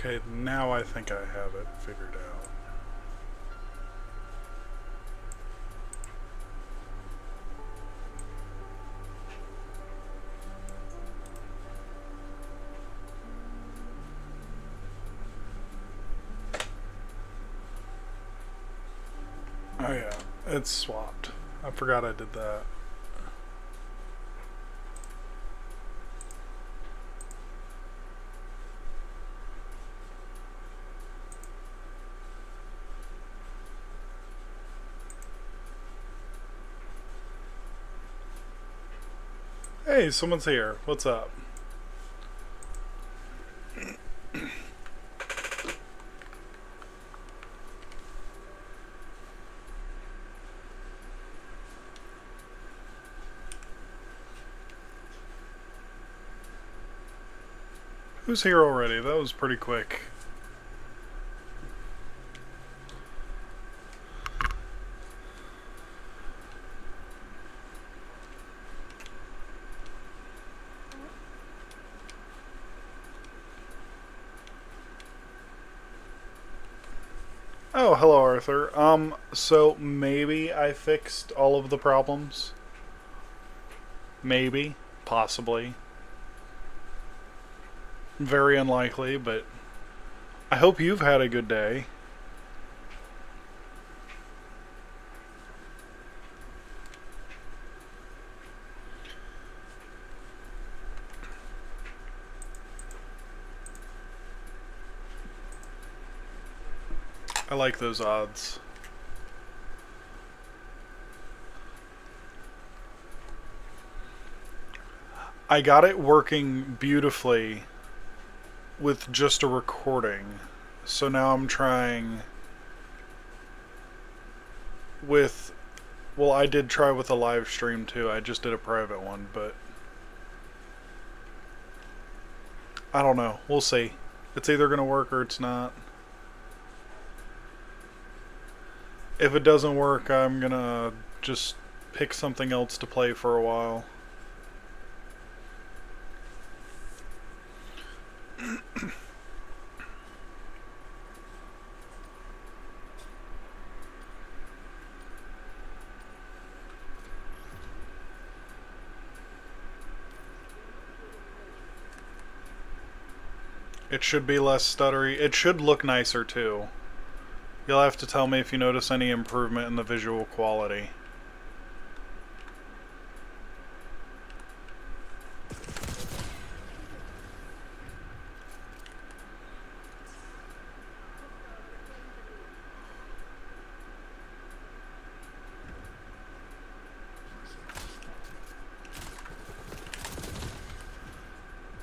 Okay, now I think I have it figured out. Oh yeah, it's swapped. I forgot I did that. Hey, someone's here. What's up? Who's here already? That was pretty quick. Oh, hello, Arthur. So maybe I fixed all of the problems? Maybe. Possibly. Very unlikely, but I hope you've had a good day. I like those odds. I got it working beautifully with just a recording. So now I'm trying with... Well, I did try with a live stream too. I just did a private one, but... I don't know. We'll see. It's either going to work or it's not. If it doesn't work, I'm going to just pick something else to play for a while. It should be less stuttery. It should look nicer too. You'll have to tell me if you notice any improvement in the visual quality.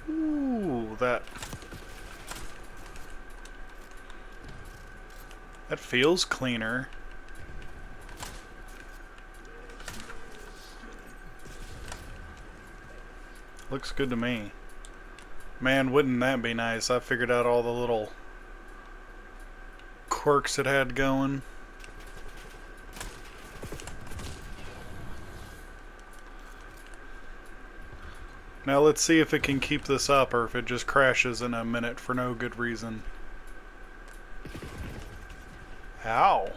Ooh, that feels cleaner. Looks good to me. Man, wouldn't that be nice? I figured out all the little quirks it had going. Now let's see if it can keep this up or if it just crashes in a minute for no good reason. Ow.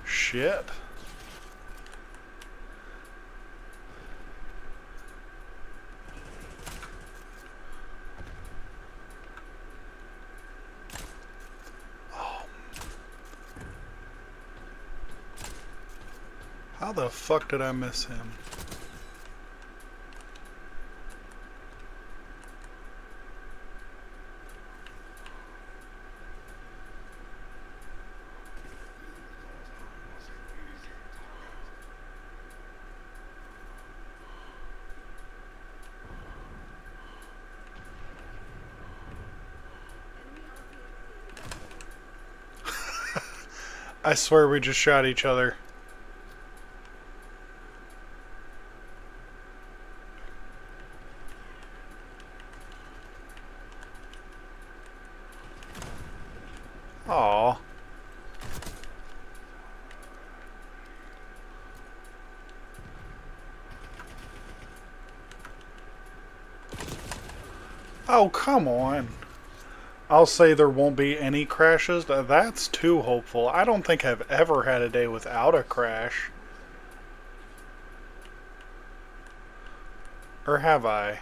Shit. Oh. How the fuck did I miss him? I swear we just shot each other. Aw. Oh, come on. I'll say there won't be any crashes. That's too hopeful. I don't think I've ever had a day without a crash. Or have I?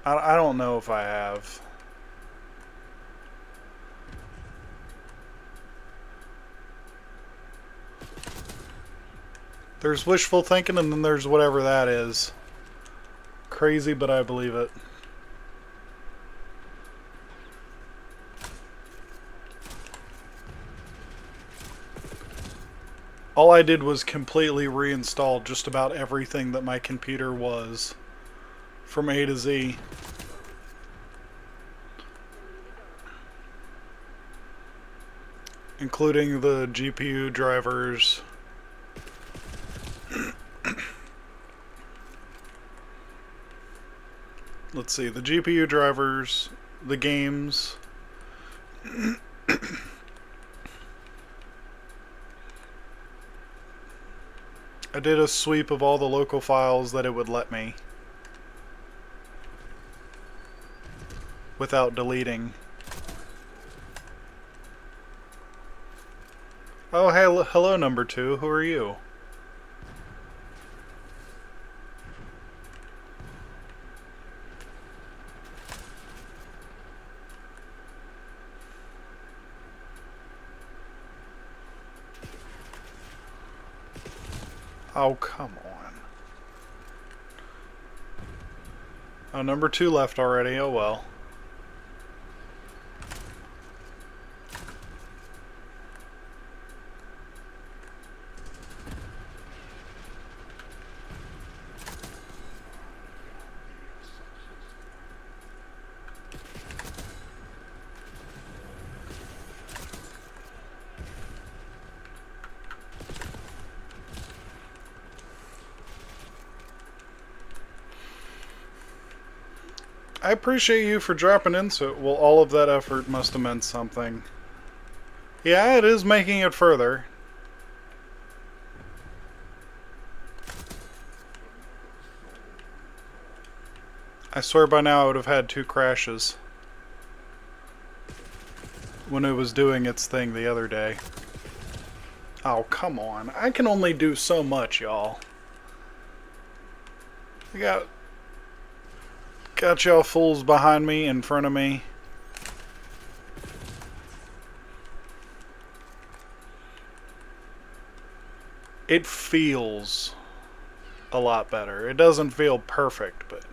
I don't know if I have. There's wishful thinking and then there's whatever that is. Crazy, but I believe it. All I did was completely reinstall just about everything that my computer was. From A to Z. Including the GPU drivers. Let's see, the GPU drivers, the games. I did a sweep of all the local files that it would let me. Without deleting. Oh, hey, hello, number 2. Who are you? Oh, come on. Oh, number 2 left already. Oh, well. I appreciate you for dropping in, so well, all of that effort must have meant something. Yeah, it is making it further. I swear by now I would have had 2 crashes. When it was doing its thing the other day. Oh, come on. I can only do so much, y'all. I got y'all fools behind me, in front of me. It feels a lot better. It doesn't feel perfect, but...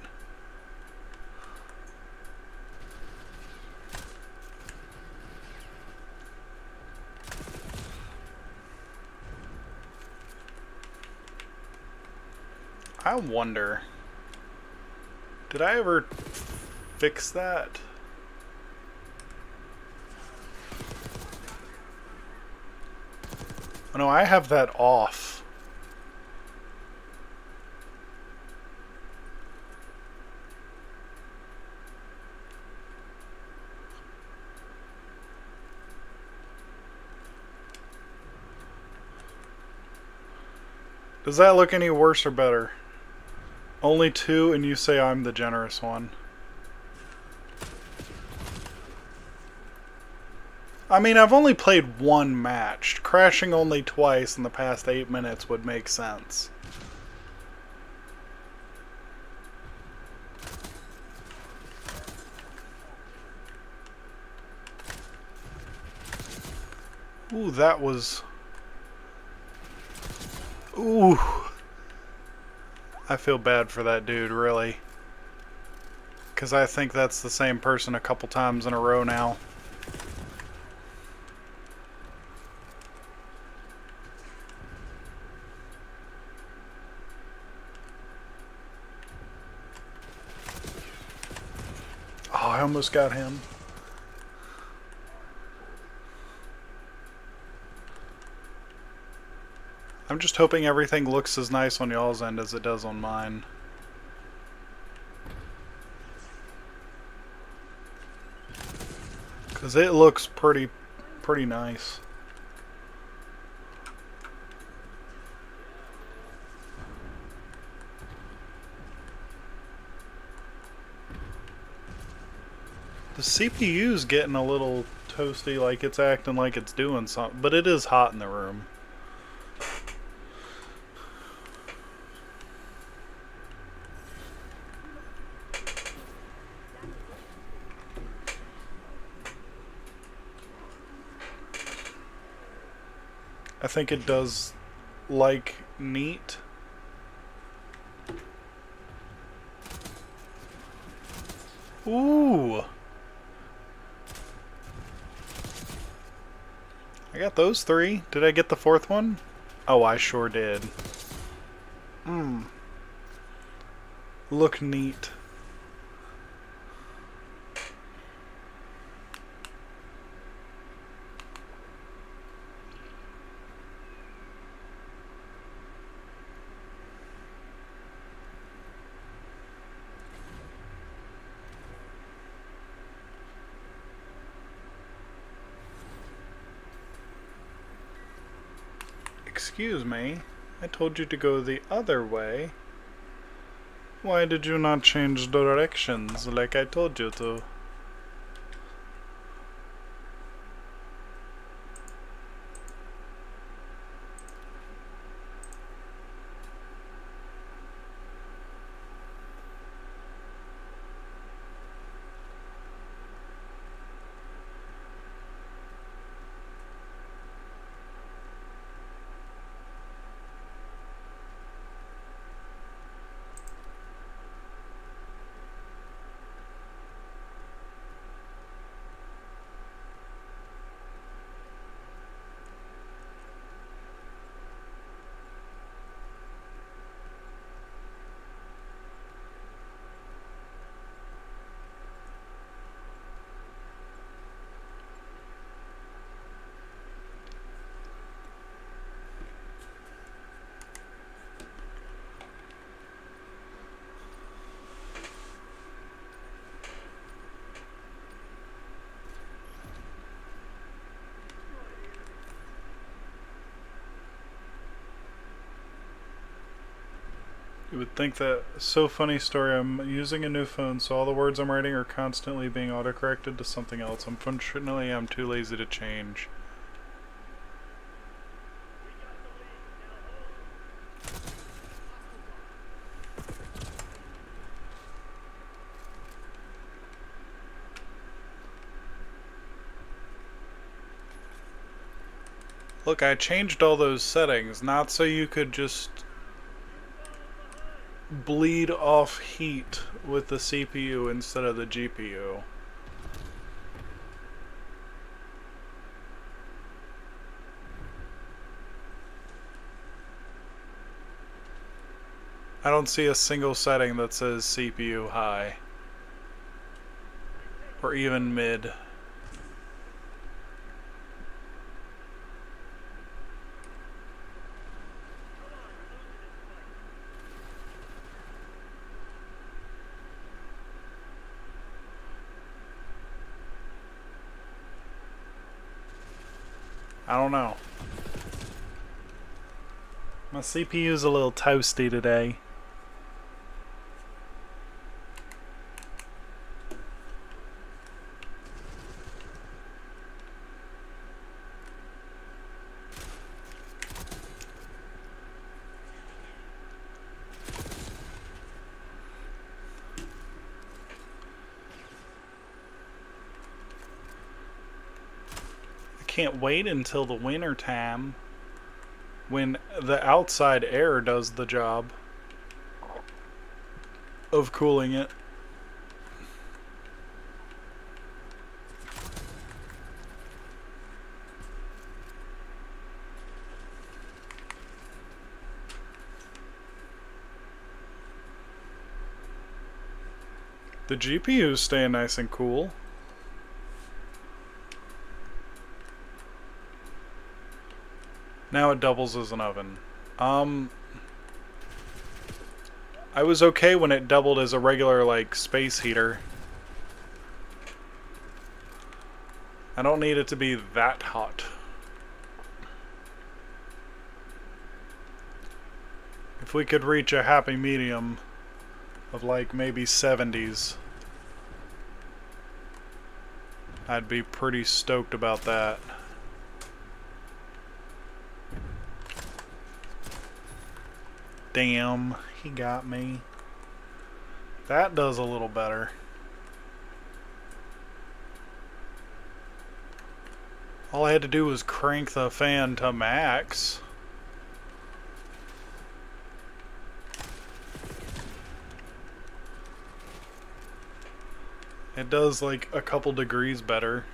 I wonder... Did I ever fix that? Oh no, I have that off. Does that look any worse or better? Only 2 and you say I'm the generous one. I mean, I've only played 1 match. Crashing only twice in the past 8 minutes would make sense. Ooh, that was... Ooh. I feel bad for that dude, really. Because I think that's the same person a couple times in a row now. Oh, I almost got him. I'm just hoping everything looks as nice on y'all's end as it does on mine. Because it looks pretty nice. The CPU's getting a little toasty, like it's acting like it's doing something, but it is hot in the room. I think it does like neat. Ooh! I got those 3. Did I get the 4th one? Oh, I sure did. Look neat. Excuse me, I told you to go the other way. Why did you not change directions like I told you to? You would think that so funny story. I'm using a new phone, so all the words I'm writing are constantly being autocorrected to something else. Unfortunately, I'm too lazy to change. Look, I changed all those settings, not so you could just bleed off heat with the CPU instead of the GPU. I don't see a single setting that says CPU high. Or even mid. I don't know. My CPU's a little toasty today. Can't wait until the winter time when the outside air does the job of cooling it. The GPU's staying nice and cool. Now it doubles as an oven. I was okay when it doubled as a regular, like, space heater. I don't need it to be that hot. If we could reach a happy medium of, like, maybe 70s. I'd be pretty stoked about that. Damn, he got me. That does a little better. All I had to do was crank the fan to max. It does like a couple degrees better.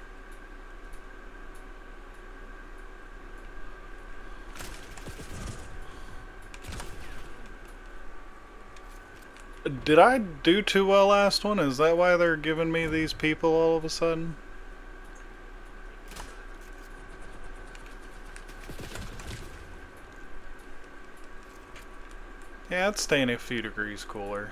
Did I do too well last one? Is that why they're giving me these people all of a sudden? Yeah, it's staying a few degrees cooler.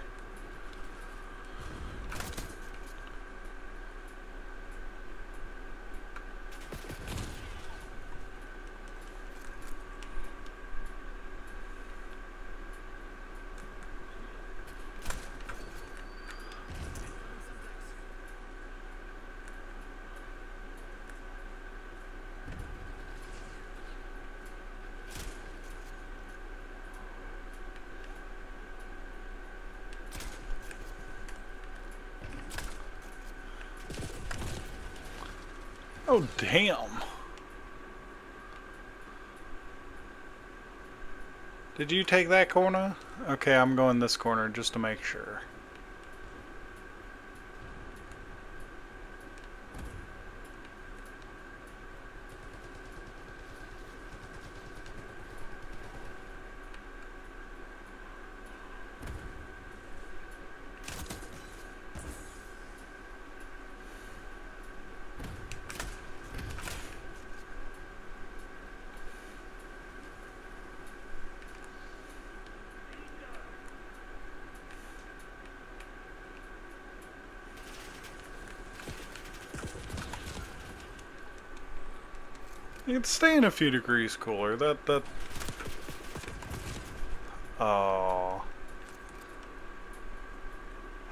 Oh, damn. Did you take that corner? Okay, I'm going this corner just to make sure. It's staying a few degrees cooler. That. Oh.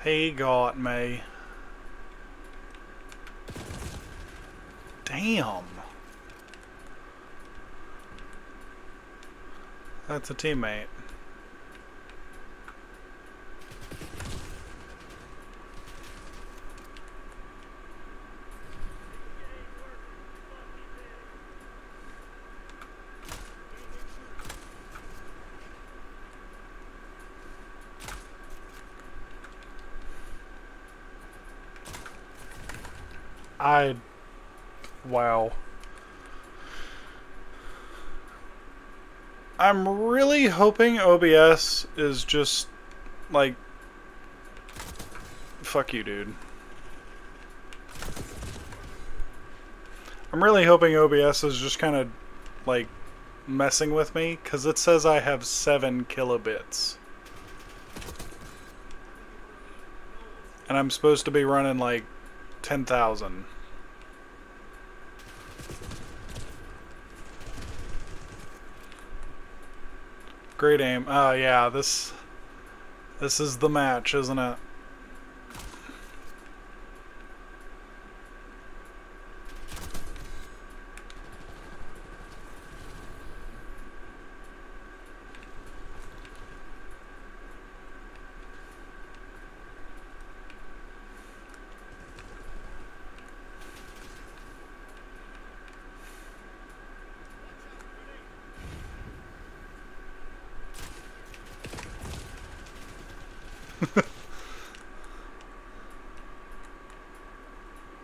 He got me. Damn. That's a teammate. Wow. I'm really hoping OBS is just, like... Fuck you, dude. I'm really hoping OBS is just kind of, like, messing with me, because it says I have 7 kilobits. And I'm supposed to be running, like, 10,000. Great aim. Oh, yeah, this is the match, isn't it?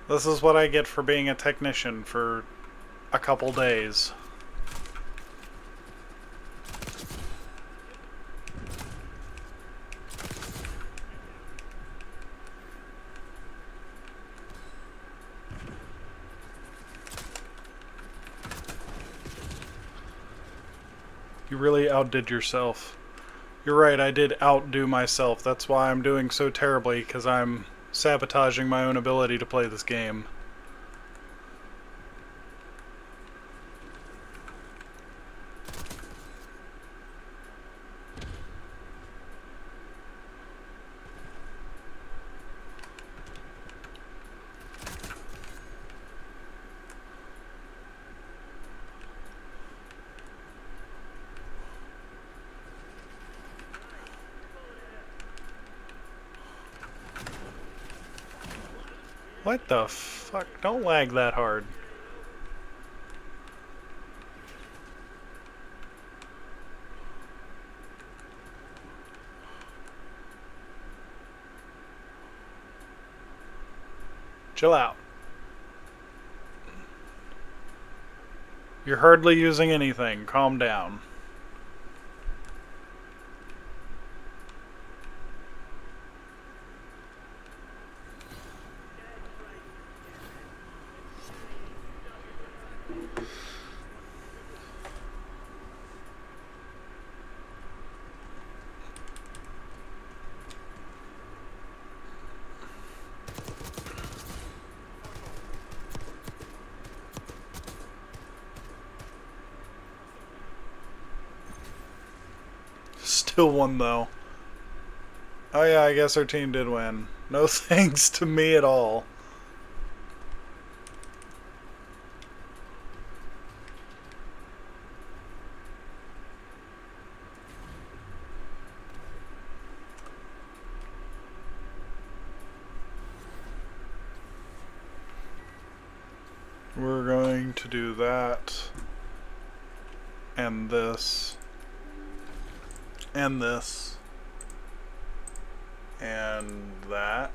This is what I get for being a technician for a couple days. You really outdid yourself. You're right, I did outdo myself. That's why I'm doing so terribly, because I'm sabotaging my own ability to play this game. What the fuck? Don't lag that hard. Chill out. You're hardly using anything. Calm down. Still won though. Oh yeah, I guess our team did win. No thanks to me at all. We're going to do that and this and this and that.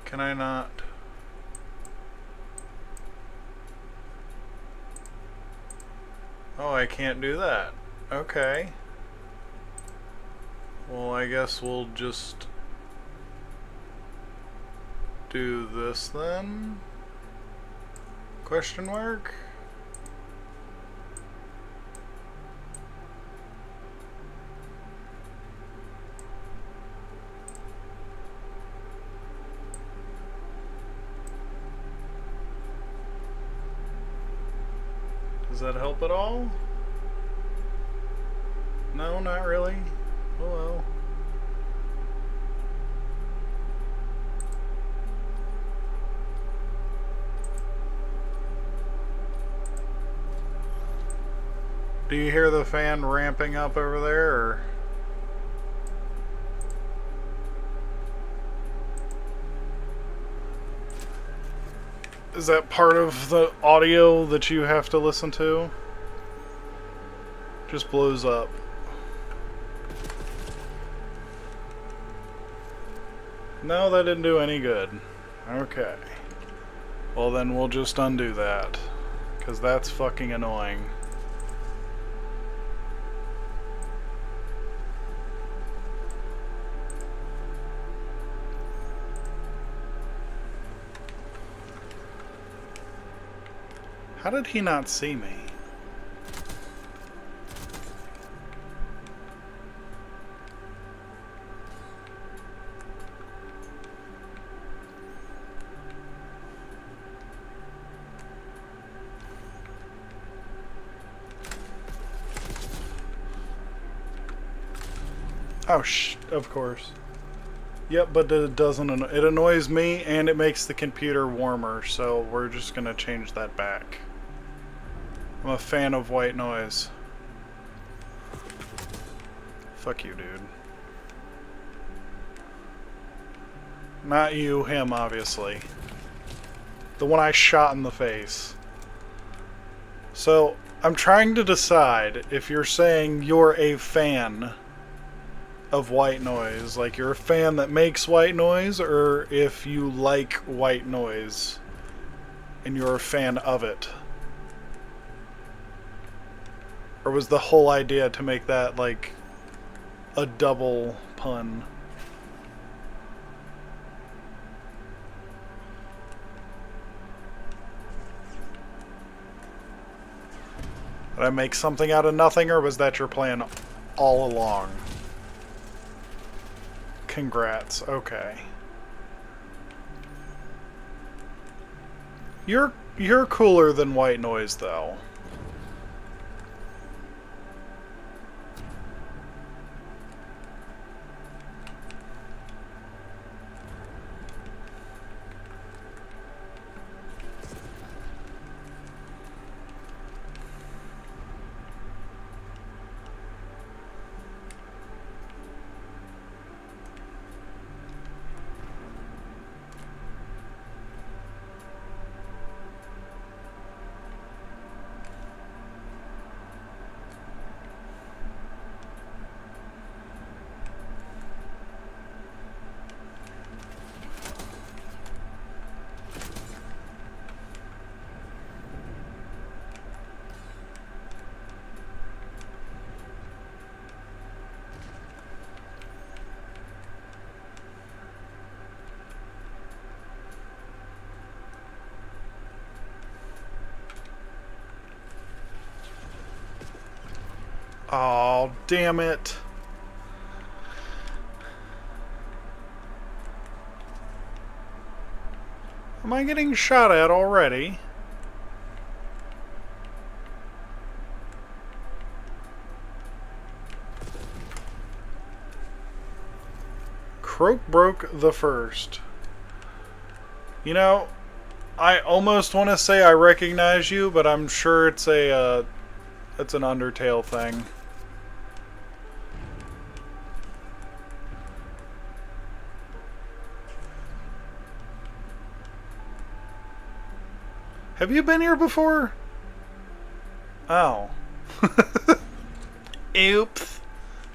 Can I not? Oh, I can't do that. Okay. Well, I guess we'll just do this then? Question mark? Does that help at all? No, not really. Oh well. Do you hear the fan ramping up over there, or? Is that part of the audio that you have to listen to? Just blows up. No, that didn't do any good. Okay. Well then we'll just undo that. 'Cause that's fucking annoying. How did he not see me? Oh, of course. Yep, but it doesn't. It annoys me, and it makes the computer warmer, so we're just gonna change that back. I'm a fan of white noise. Fuck you, dude. Not you, him, obviously. The one I shot in the face. So, I'm trying to decide if you're saying you're a fan of white noise, like you're a fan that makes white noise, or if you like white noise and you're a fan of it. Or was the whole idea to make that like a double pun? Did I make something out of nothing, or was that your plan all along? Congrats. Okay. You're cooler than white noise, though. Oh, damn it. Am I getting shot at already? Croak broke the first. You know, I almost want to say I recognize you, but I'm sure it's an Undertale thing. Have you been here before? Oh. Oops.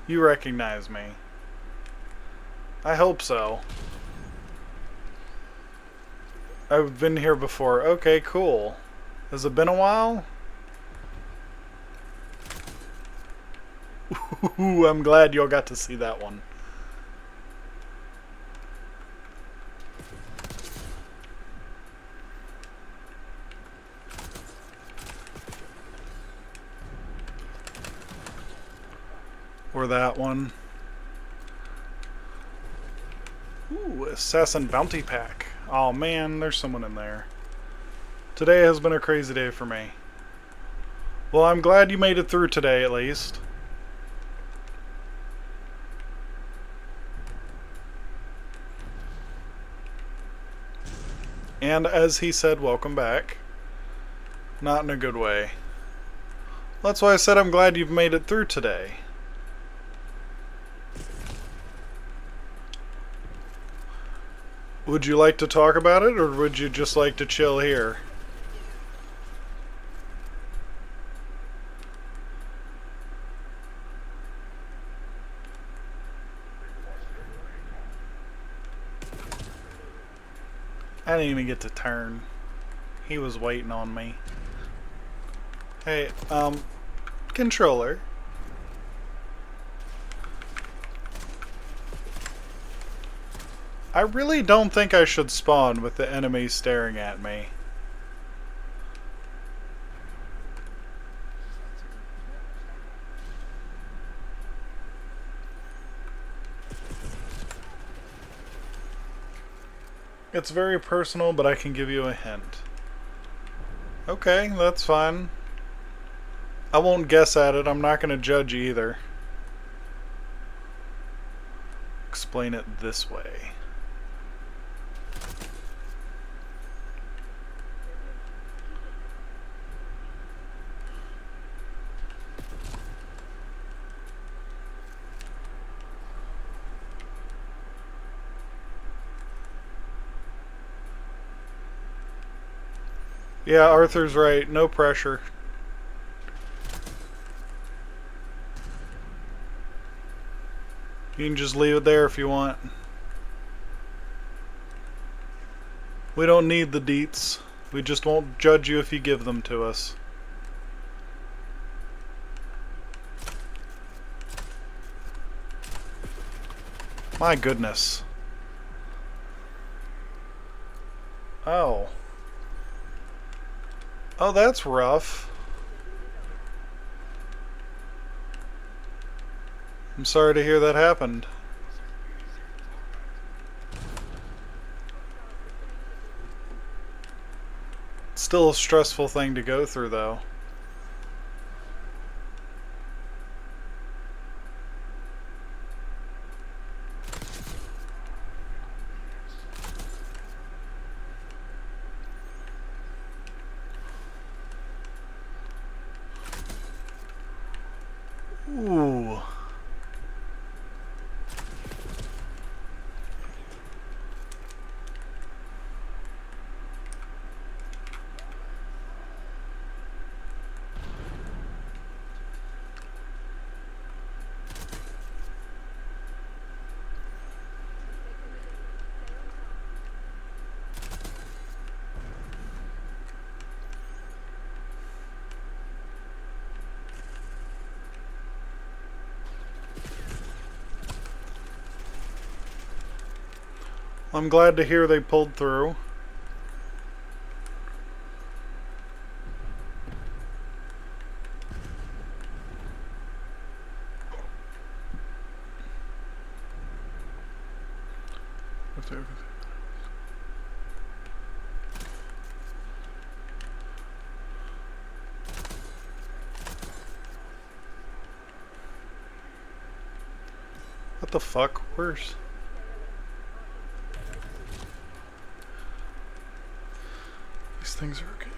You recognize me. I hope so. I've been here before. Okay, cool. Has it been a while? Ooh, I'm glad y'all got to see that one. Or that one. Ooh, Assassin Bounty Pack. Oh man, there's someone in there. Today has been a crazy day for me. Well, I'm glad you made it through today, at least. And as he said, welcome back. Not in a good way. That's why I said I'm glad you've made it through today. Would you like to talk about it, or would you just like to chill here? I didn't even get to turn. He was waiting on me. Hey, controller. I really don't think I should spawn with the enemy staring at me. It's very personal, but I can give you a hint. Okay, that's fine. I won't guess at it. I'm not going to judge you either. Explain it this way. Yeah, Arthur's right. No pressure. You can just leave it there if you want. We don't need the deets. We just won't judge you if you give them to us. My goodness. Oh. Oh, that's rough. I'm sorry to hear that happened. It's still a stressful thing to go through, though. Ooh. I'm glad to hear they pulled through. What the fuck? Where's... These things are okay.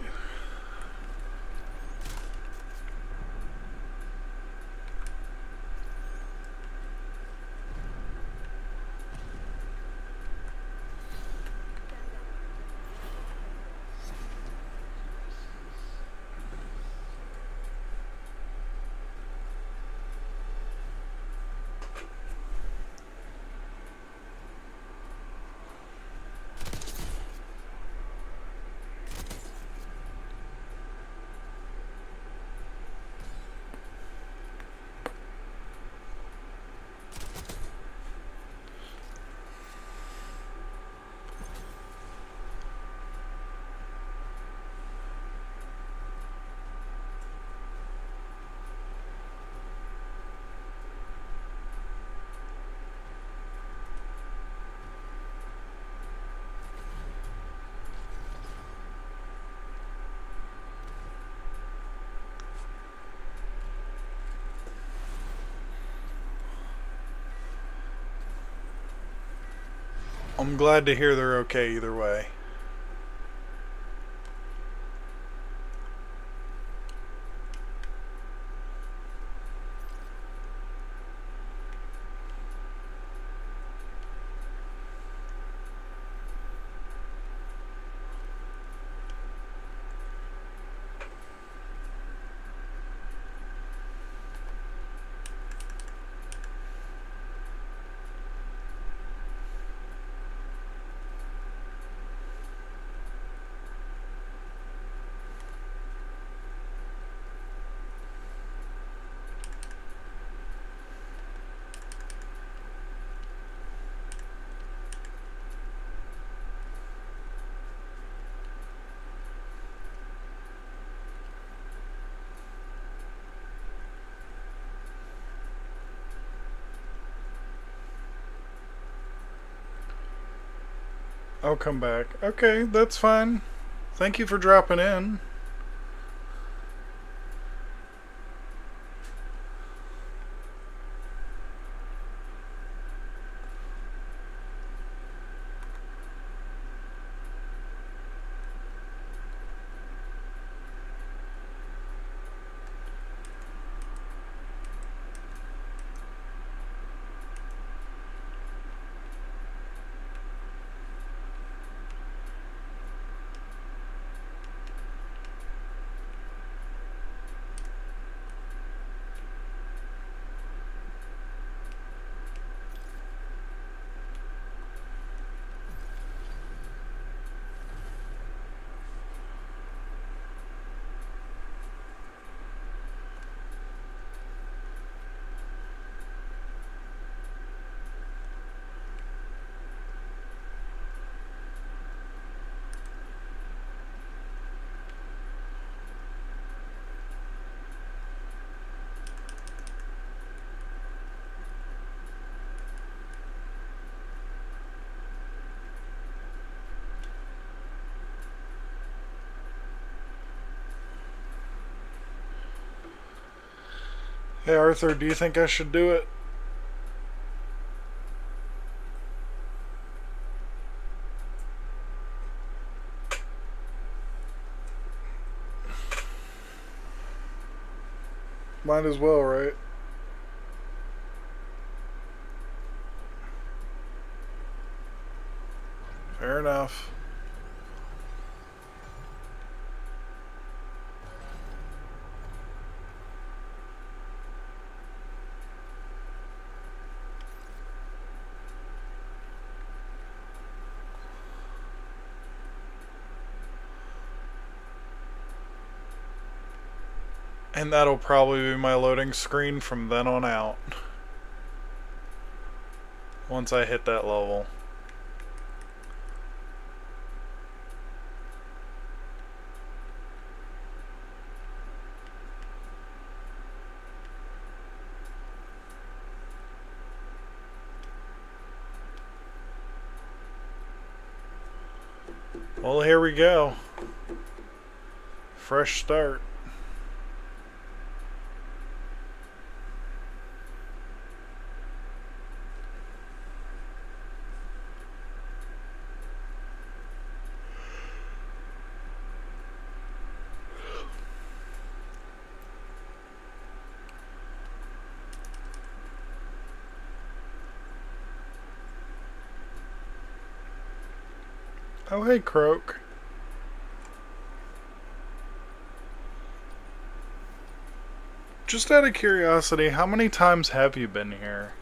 I'm glad to hear they're okay either way. I'll come back. Okay, that's fine. Thank you for dropping in. Hey Arthur, do you think I should do it? Might as well, right? Fair enough. And that'll probably be my loading screen from then on out. Once I hit that level. Well, here we go. Fresh start. Oh, hey, Croak. Just out of curiosity, how many times have you been here?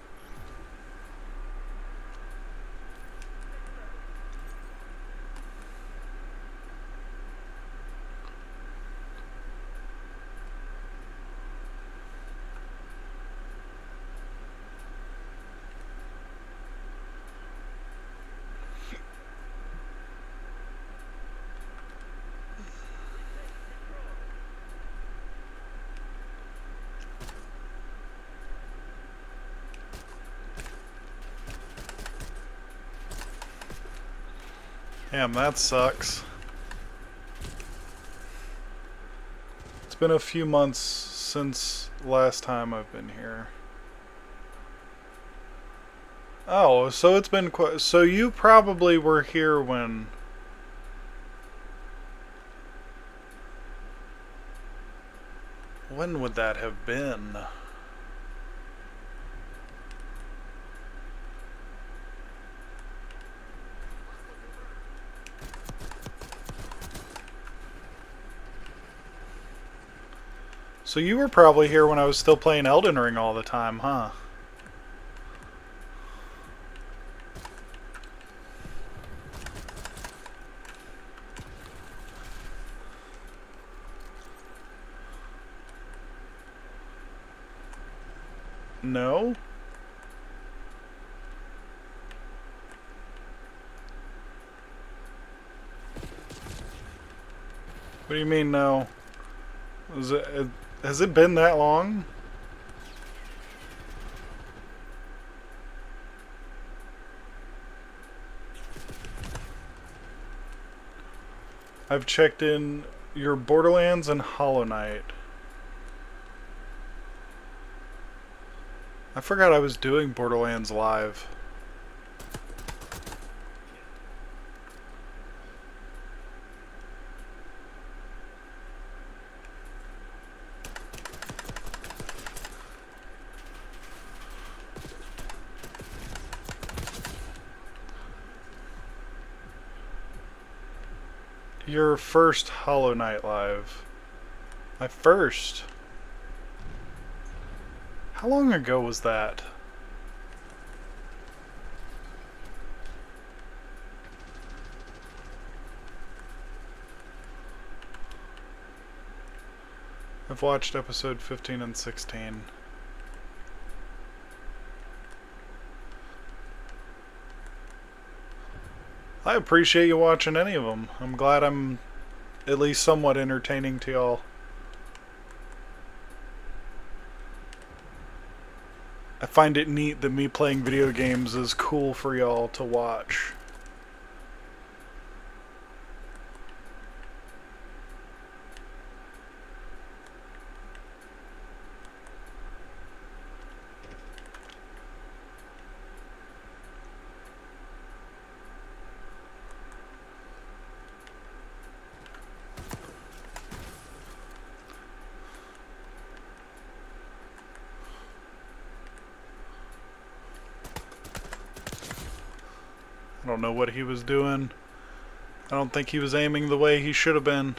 Damn, that sucks. It's been a few months since last time I've been here. Oh, so it's been quite... So you probably were here when... When would that have been? So you were probably here when I was still playing Elden Ring all the time, huh? No? What do you mean, no? Has it been that long? I've checked in your Borderlands and Hollow Knight. I forgot I was doing Borderlands live. Your first Hollow Knight live. My first? How long ago was that? I've watched episode 15 and 16. I appreciate you watching any of them. I'm glad I'm at least somewhat entertaining to y'all. I find it neat that me playing video games is cool for y'all to watch. I don't know what he was doing. I don't think he was aiming the way he should have been.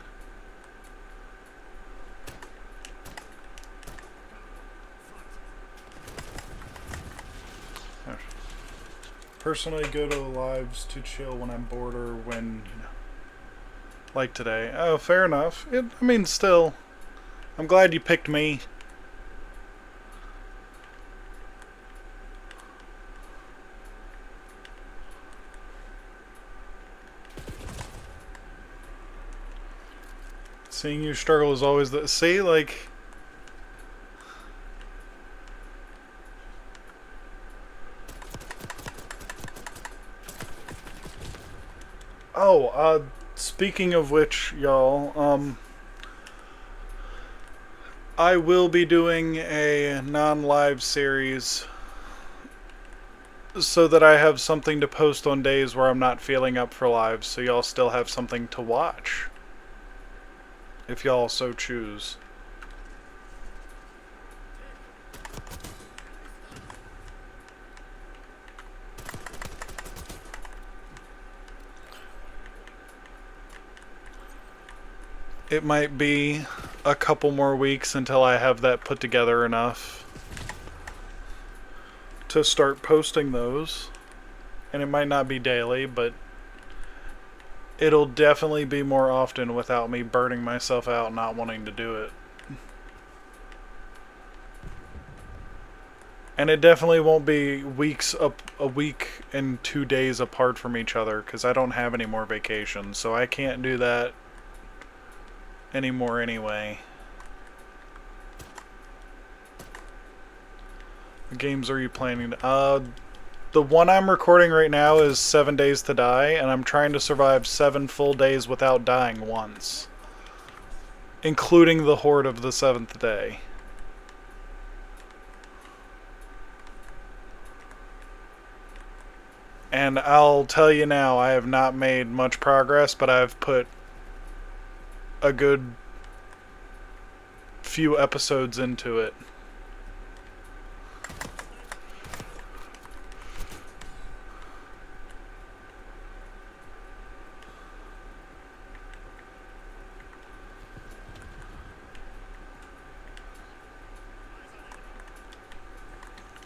Personally, go to lives to chill when I'm bored or when, you know, like today. Oh, fair enough. I mean, still, I'm glad you picked me. Seeing you struggle is always the... See, like... Oh, Speaking of which, y'all, I will be doing a non-live series so that I have something to post on days where I'm not feeling up for lives, so y'all still have something to watch. If y'all so choose. It might be a couple more weeks until I have that put together enough to start posting those. And it might not be daily, but it'll definitely be more often without me burning myself out not wanting to do it. And it definitely won't be weeks up, a week and 2 days apart from each other, because I don't have any more vacations, so I can't do that anymore anyway. What games are you planning to... the one I'm recording right now is 7 Days to Die, and I'm trying to survive 7 full days without dying once. Including the horde of the 7th day. And I'll tell you now, I have not made much progress, but I've put a good few episodes into it.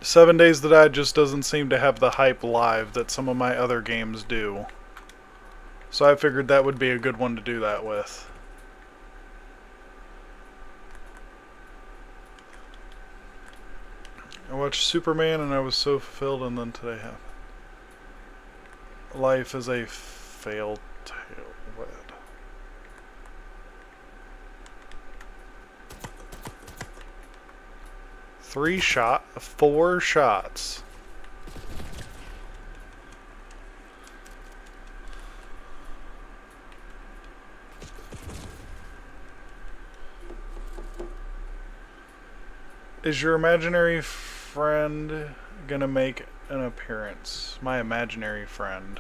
Seven Days to Die just doesn't seem to have the hype live that some of my other games do. So I figured that would be a good one to do that with. I watched Superman and I was so fulfilled, and then today happened. Life is a failed tale. What? Four shots. Is your imaginary friend gonna make an appearance? My imaginary friend.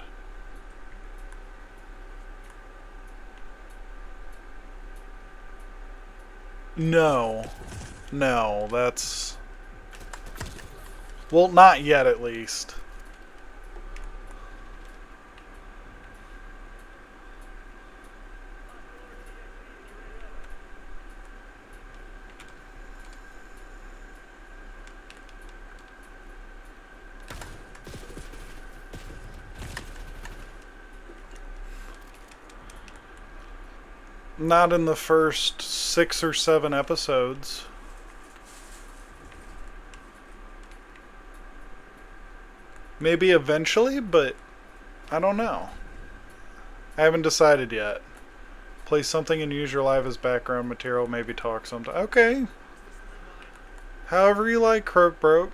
No. No, that's... Well, not yet, at least. Not in the first 6 or 7 episodes. Maybe eventually, but I don't know. I haven't decided yet. Play something and use your live as background material, maybe talk sometime. Okay. However you like, Croak Broke.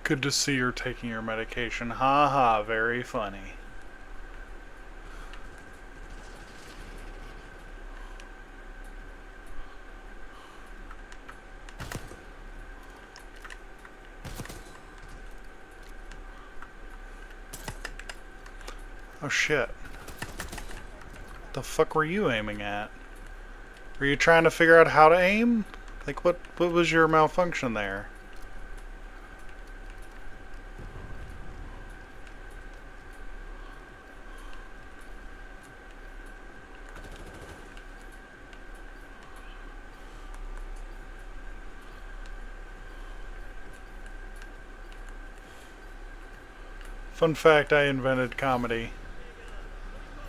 Good to see you're taking your medication. Ha ha, very funny. Oh shit. What the fuck were you aiming at? Were you trying to figure out how to aim? Like, what was your malfunction there? Fun fact, I invented comedy.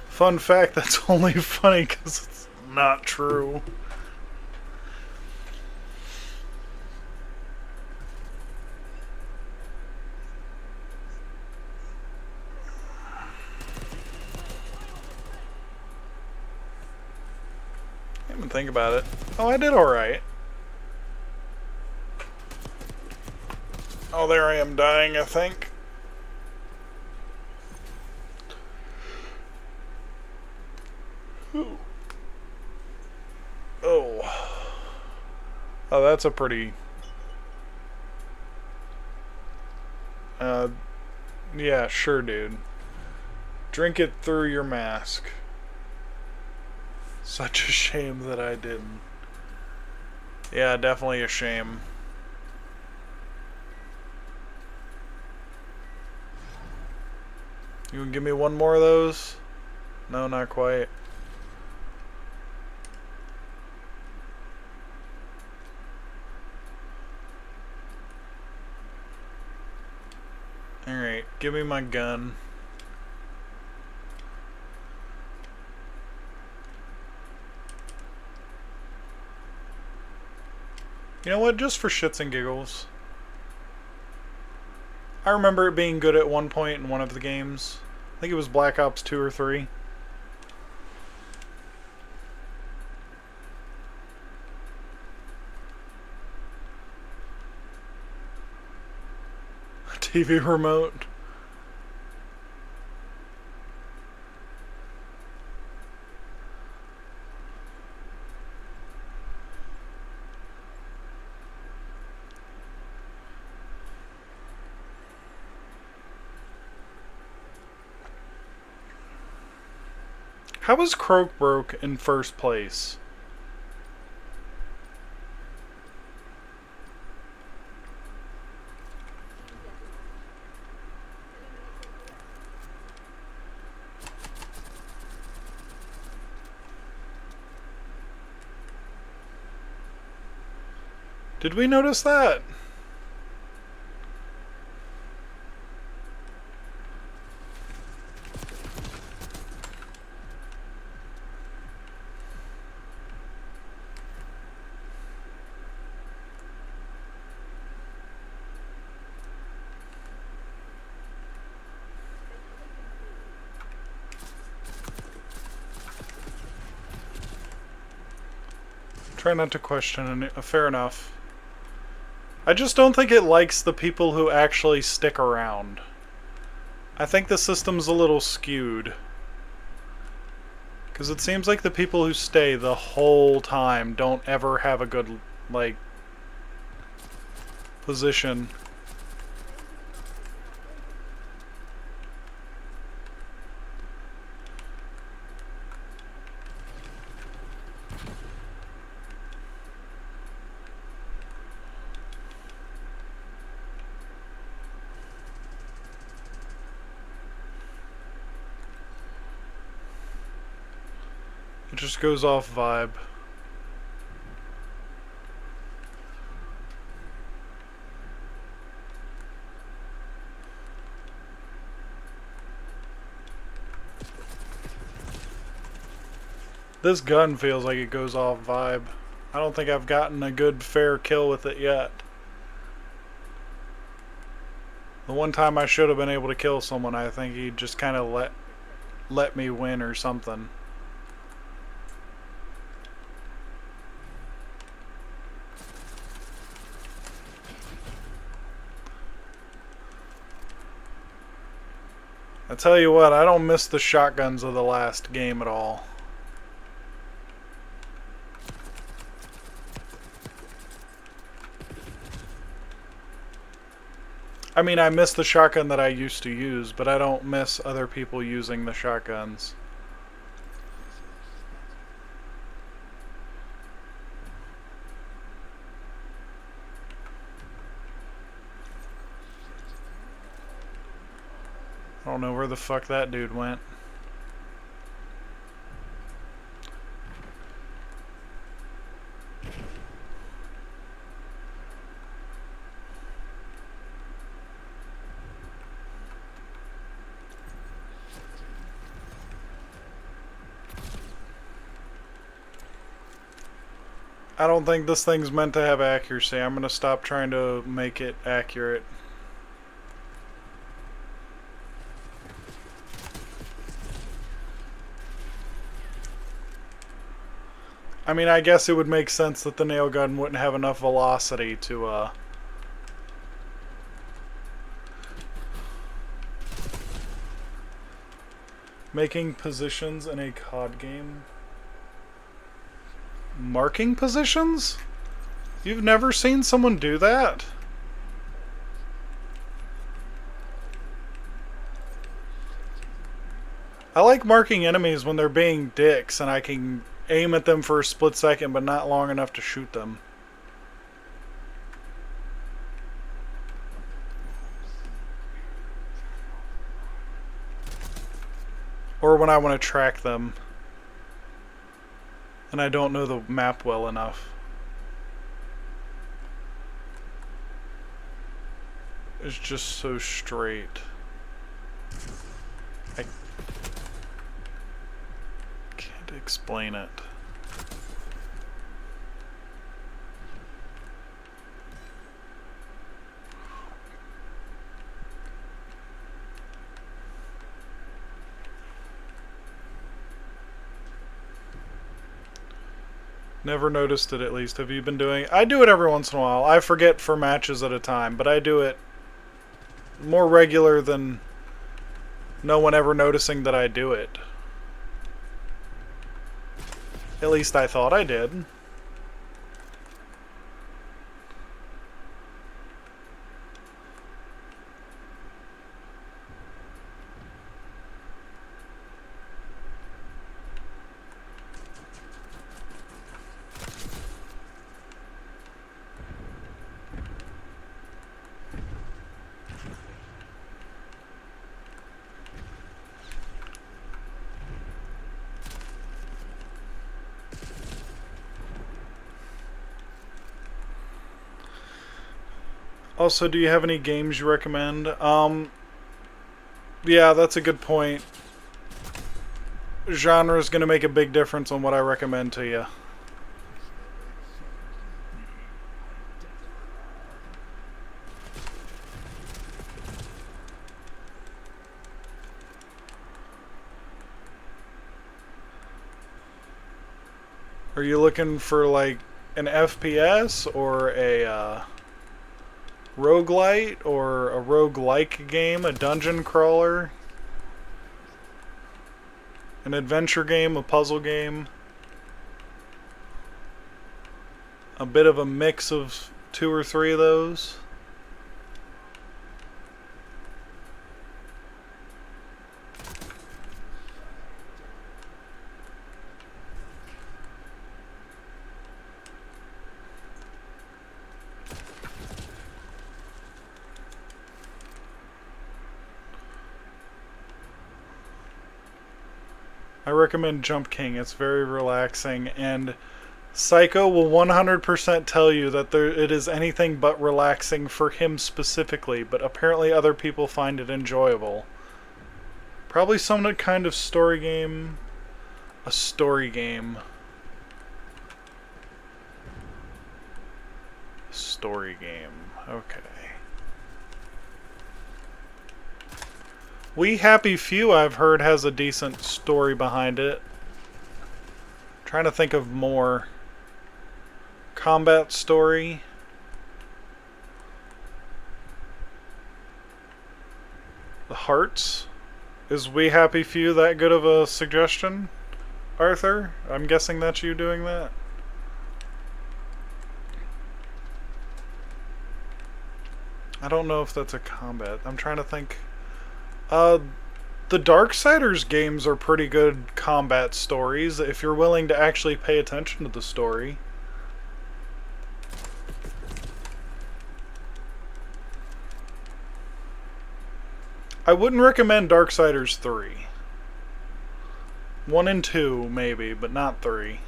Fun fact, that's only funny because it's not true. I didn't even think about it. Oh, I did alright. Oh, there I am dying, I think. Ooh. Oh. Oh, that's a pretty... yeah, sure, dude. Drink it through your mask. Such a shame that I didn't. Yeah, definitely a shame. You can give me one more of those? No, not quite. Alright, give me my gun. You know what, just for shits and giggles. I remember it being good at one point in one of the games. I think it was Black Ops 2 or 3. TV remote. How was Croakbroke in first place? Did we notice that? Try not to question it. Fair enough. I just don't think it likes the people who actually stick around. I think the system's a little skewed. Because it seems like the people who stay the whole time don't ever have a good, like, position. It just goes off vibe. This gun feels like it goes off vibe. I don't think I've gotten a good fair kill with it yet. The one time I should have been able to kill someone, I think he just kind of let me win or something. I tell you what, I don't miss the shotguns of the last game at all. I mean, I miss the shotgun that I used to use, but I don't miss other people using the shotguns. I don't know where the fuck that dude went. I don't think this thing's meant to have accuracy. I'm gonna stop trying to make it accurate. I mean, I guess it would make sense that the nail gun wouldn't have enough velocity to, making positions in a COD game. Marking positions? You've never seen someone do that? I like marking enemies when they're being dicks and I can aim at them for a split second but not long enough to shoot them. Or when I want to track them and I don't know the map well enough. It's just so straight. I can't explain it. Never noticed it, at least. Have you been doing it? I do it every once in a while. I forget for matches at a time, but I do it more regular than no one ever noticing that I do it. At least I thought I did. Also, do you have any games you recommend? Yeah, that's a good point. Genre is going to make a big difference on what I recommend to you. Are you looking for like an FPS or a roguelite or a roguelike game, a dungeon crawler, an adventure game, a puzzle game, a bit of a mix of 2 or 3 of those? I recommend Jump King. It's very relaxing, and Psycho will 100% tell you that it is anything but relaxing for him specifically, but apparently other people find it enjoyable. Probably some kind of story game. A story game. Story game. Okay. We Happy Few, I've heard, has a decent story behind it. Trying to think of more. Combat story. The Hearts. Is We Happy Few that good of a suggestion, Arthur? I'm guessing that's you doing that. I don't know if that's a combat. I'm trying to think. The Darksiders games are pretty good combat stories if you're willing to actually pay attention to the story. I wouldn't recommend Darksiders 3. 1 and 2, maybe, but not 3.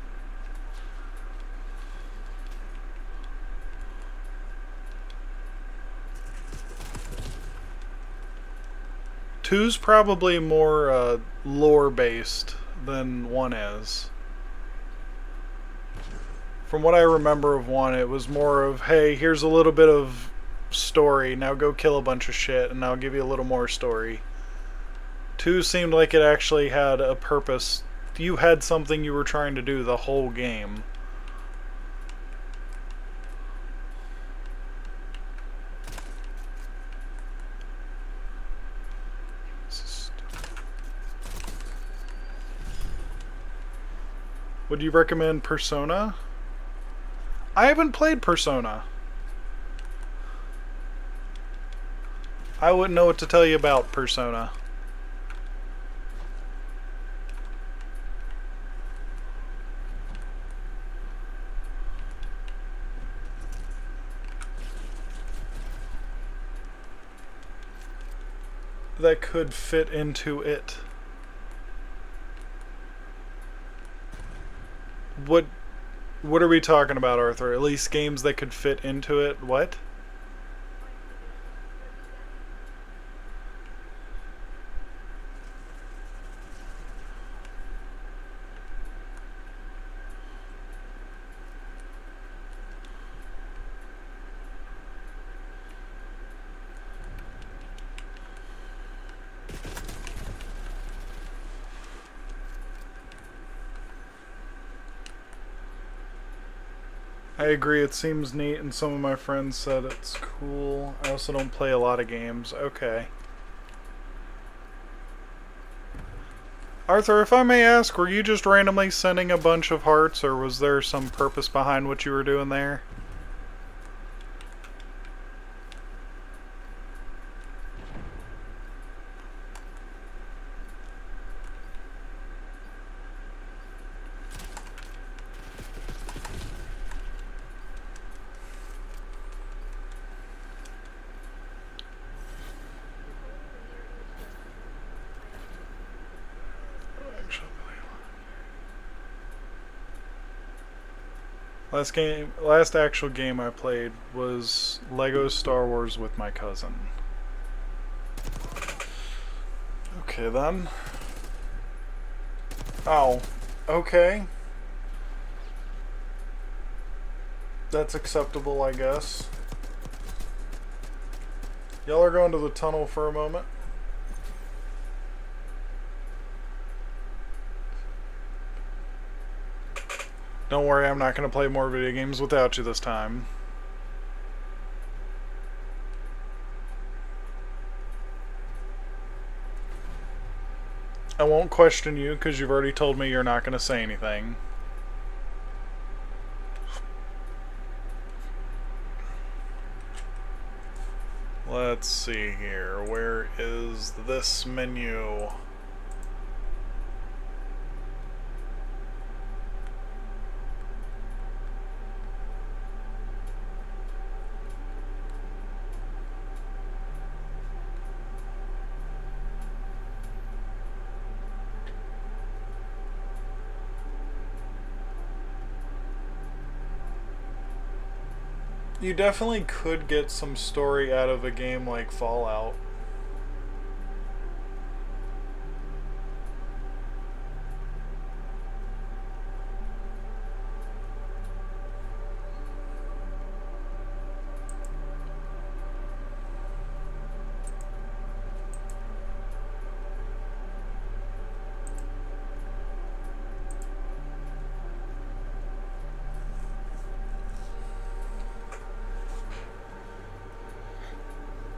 Two's probably more lore-based than 1 is. From what I remember of 1, it was more of, hey, here's a little bit of story, now go kill a bunch of shit, and I'll give you a little more story. 2 seemed like it actually had a purpose. You had something you were trying to do the whole game. Would you recommend Persona? I haven't played Persona. I wouldn't know what to tell you about Persona. That could fit into it. What are we talking about, Arthur? At least games that could fit into it? What? I agree, it seems neat, and some of my friends said it's cool. I also don't play a lot of games. Okay. Arthur, if I may ask, were you just randomly sending a bunch of hearts, or was there some purpose behind what you were doing there? Last actual game I played was Lego Star Wars with my cousin. Okay then. Oh, okay. That's acceptable, I guess. Y'all are going to the tunnel for a moment. Don't worry, I'm not going to play more video games without you this time. I won't question you because you've already told me you're not going to say anything. Let's see here. Where is this menu? You definitely could get some story out of a game like Fallout.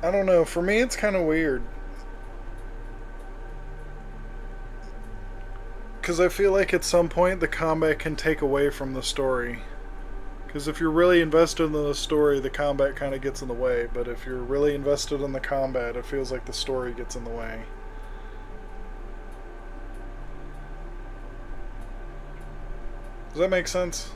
I don't know, for me it's kind of weird. Because I feel like at some point the combat can take away from the story. Because if you're really invested in the story, the combat kind of gets in the way. But if you're really invested in the combat, it feels like the story gets in the way. Does that make sense?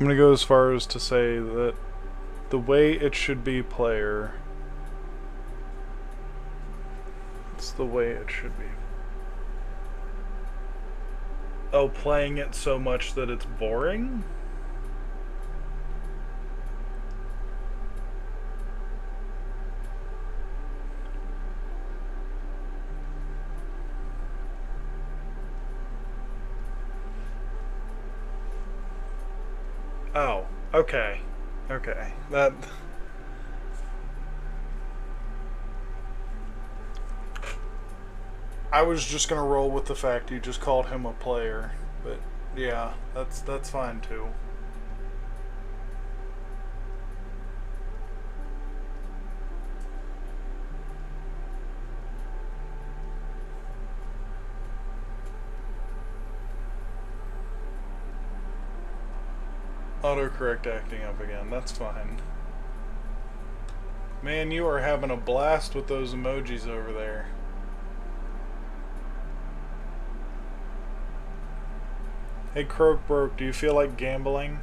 going to go as far as to say that the way it should be player, it's the way it should be. Oh, playing it so much that it's boring? Oh, okay. Okay. That... I was just gonna roll with the fact you just called him a player, but yeah, that's fine too. Autocorrect acting up again, that's fine. Man, you are having a blast with those emojis over there. Hey Croak Broke, do you feel like gambling?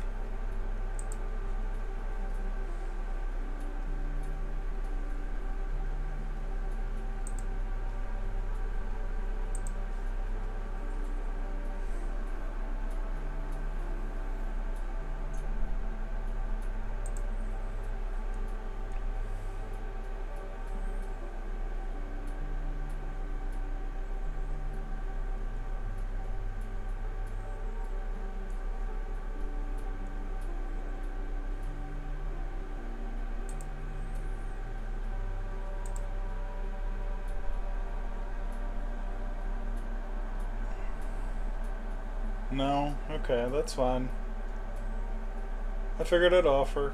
No? Okay, that's fine. I figured I'd offer.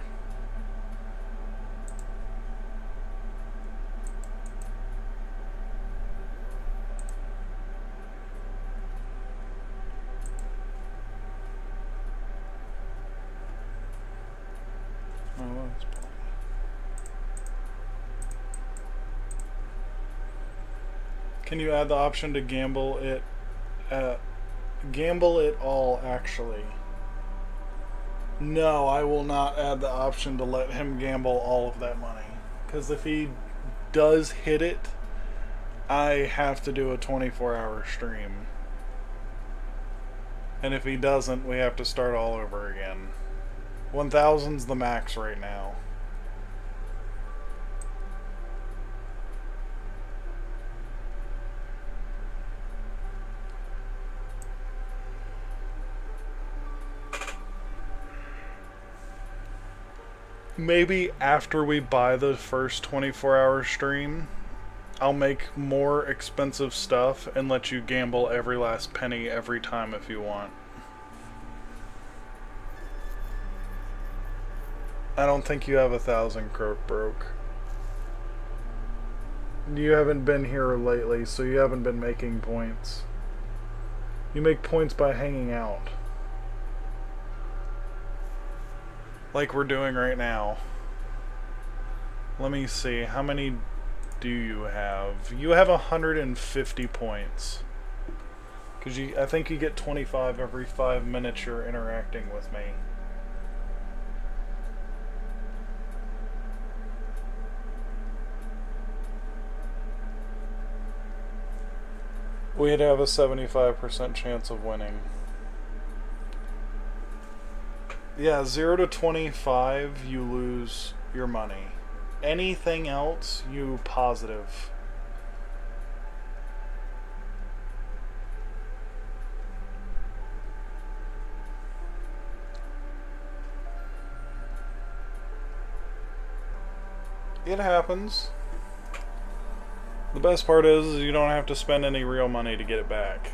Oh, that's plenty. Can you add the option to gamble it all, actually? No, I will not add the option to let him gamble all of that money. Because if he does hit it, I have to do a 24-hour stream. And if he doesn't, we have to start all over again. 1,000's the max right now. Maybe after we buy the first 24-hour stream, I'll make more expensive stuff and let you gamble every last penny every time if you want. I don't think you have 1,000, Croak Broke. You haven't been here lately, so you haven't been making points. You make points by hanging out. Like we're doing right now. Let me see, how many do you have? You have 150 points. Because I think you get 25 every 5 minutes you're interacting with me. We'd have a 75% chance of winning. Yeah, 0 to 25, you lose your money. Anything else, you positive. It happens. The best part is you don't have to spend any real money to get it back.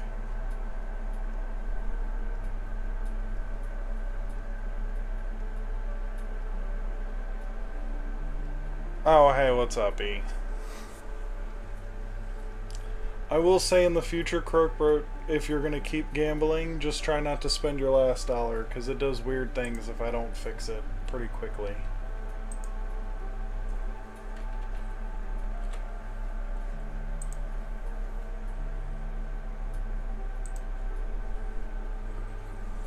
Oh, hey, what's up, E? I will say in the future, Croak Broke, if you're going to keep gambling, just try not to spend your last dollar, because it does weird things if I don't fix it pretty quickly.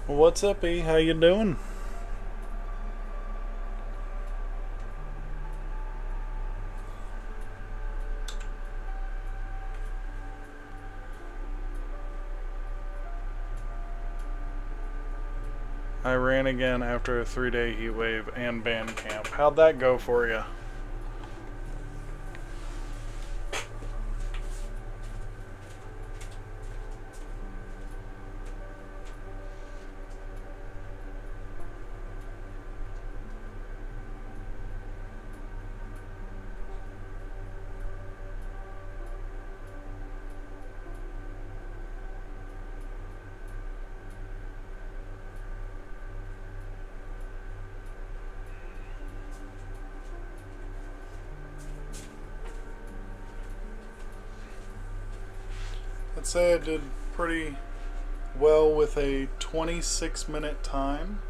What's up, E? How you doing? I ran again after a 3-day heat wave and band camp. How'd that go for you? I'd say I did pretty well with a 26-minute time.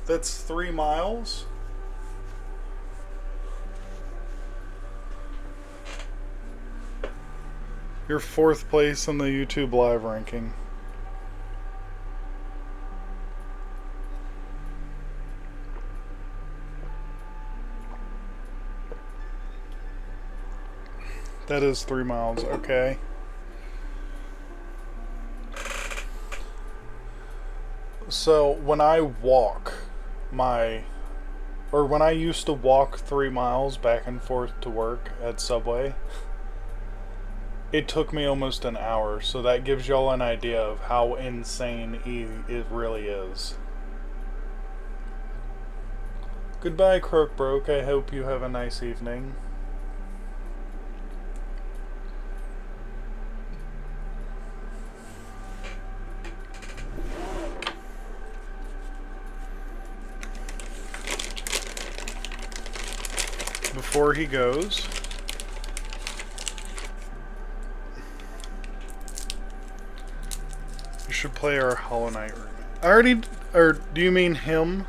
That's 3 miles. You're 4th place in the YouTube live ranking. That is 3 miles, okay. So when I walk when I used to walk 3 miles back and forth to work at Subway, it took me almost an hour, so that gives y'all an idea of how insane it really is. Goodbye, Croakbroke. I hope you have a nice evening. Before he goes, you should play our Hollow Knight remake. I already, or do you mean him?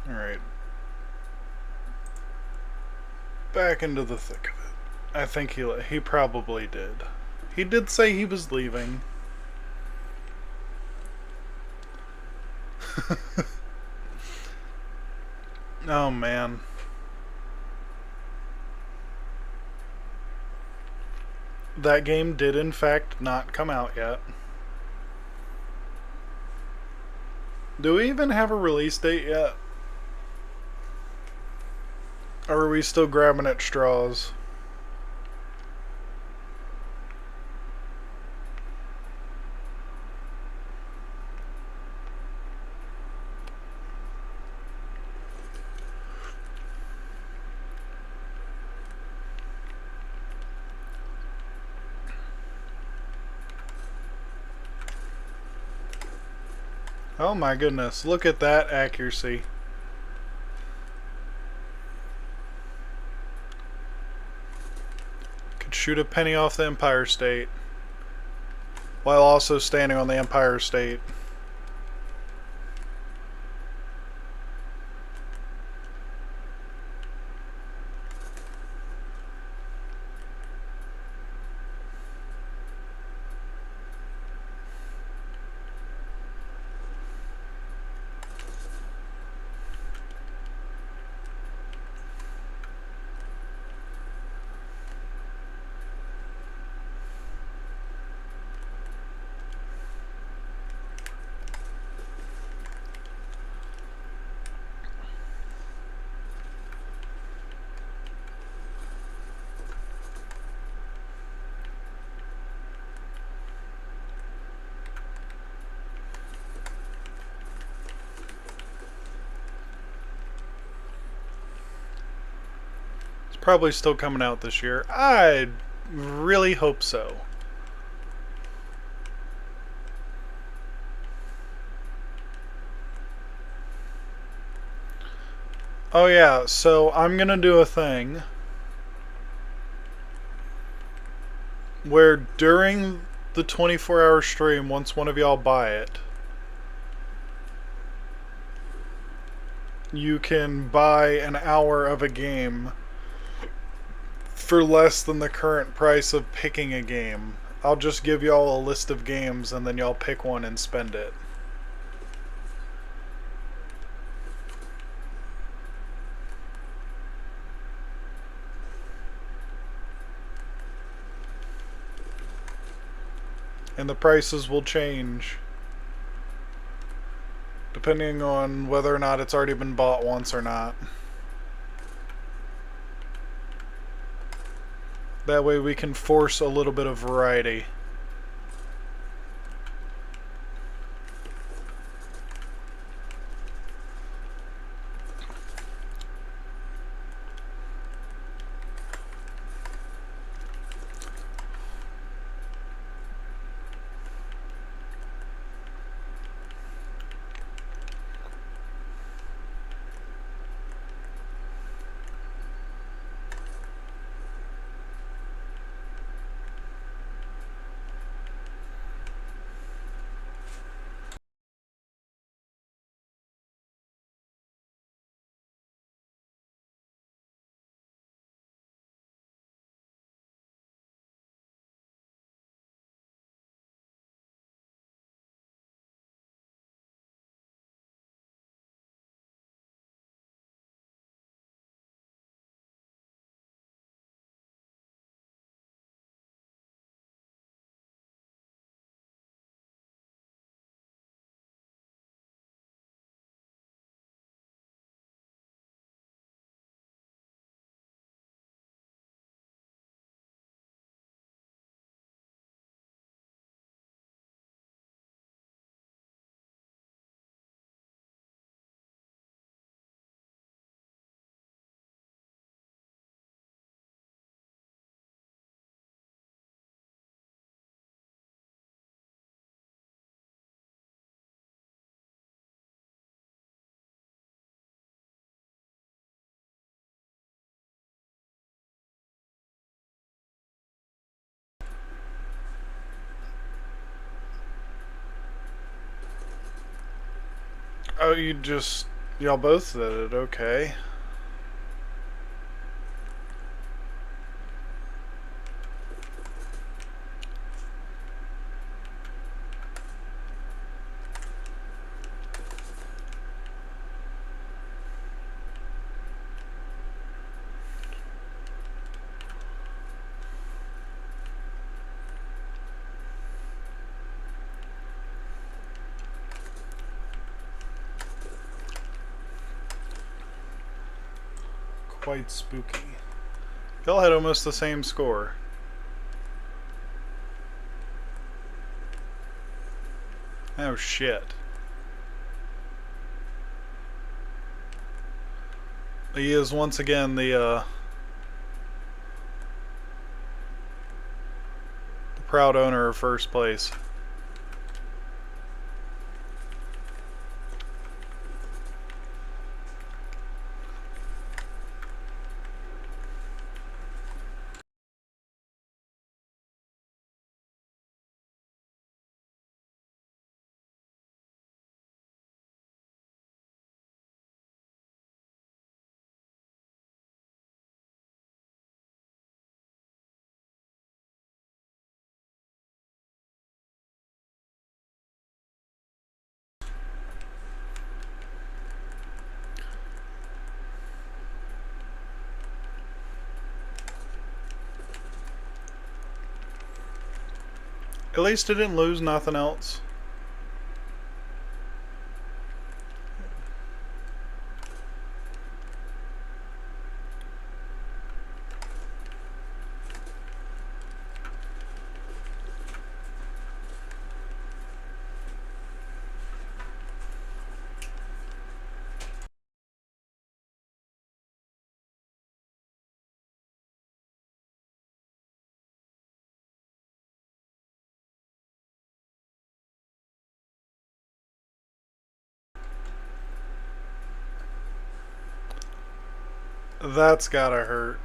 Alright. Back into the thick of it. I think he probably did. He did say he was leaving. Oh man. That game did in fact not come out yet. Do we even have a release date yet? Or are we still grabbing at straws? Oh my goodness, look at that accuracy. Could shoot a penny off the Empire State while also standing on the Empire State. Probably still coming out this year. I really hope so. Oh yeah, so I'm gonna do a thing. where during the 24-hour stream, once one of y'all buy it, you can buy an hour of a game for less than the current price of picking a game. I'll just give y'all a list of games and then y'all pick one and spend it. And the prices will change depending on whether or not it's already been bought once or not. That way we can force a little bit of variety. Oh, y'all both did it, okay. Quite spooky. Y'all had almost the same score. Oh shit. He is once again the proud owner of first place. At least it didn't lose nothing else. That's gotta hurt.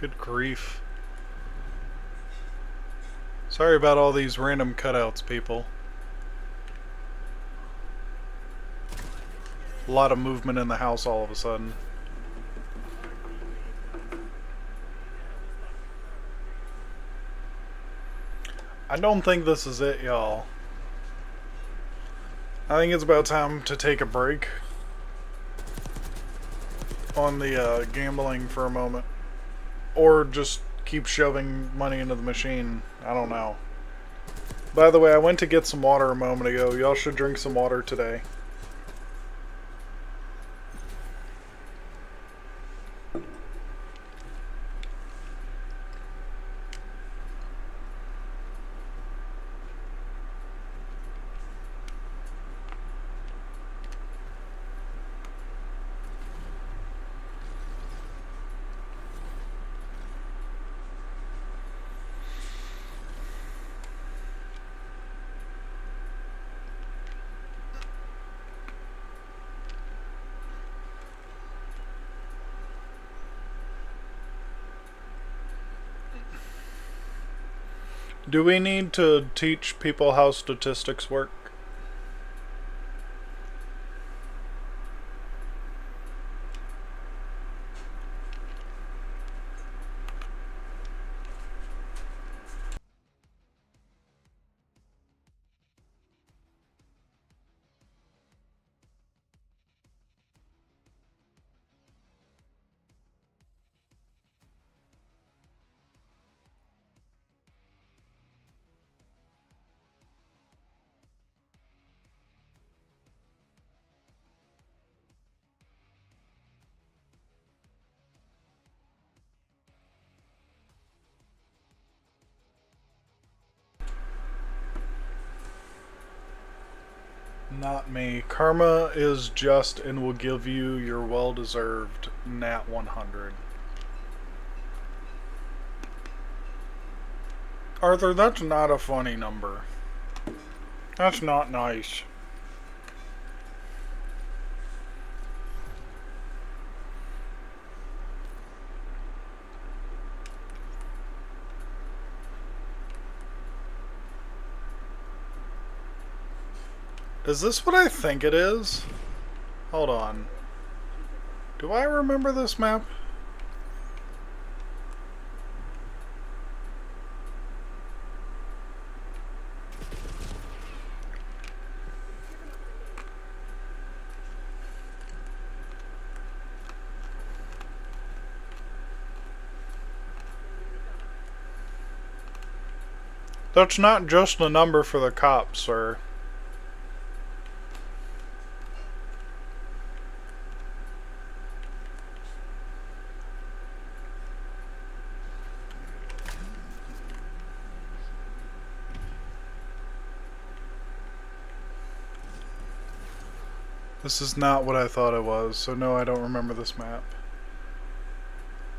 Good grief. Sorry about all these random cutouts, people. A lot of movement in the house all of a sudden. I don't think this is it, y'all. I think it's about time to take a break on the gambling for a moment. Or just keep shoving money into the machine. I don't know. By the way, I went to get some water a moment ago. Y'all should drink some water today. Do we need to teach people how statistics work? Not me. Karma is just and will give you your well-deserved Nat 100. Arthur, that's not a funny number. That's not nice. Is this what I think it is? Hold on. Do I remember this map? That's not just the number for the cops, sir. This is not what I thought it was, so no, I don't remember this map.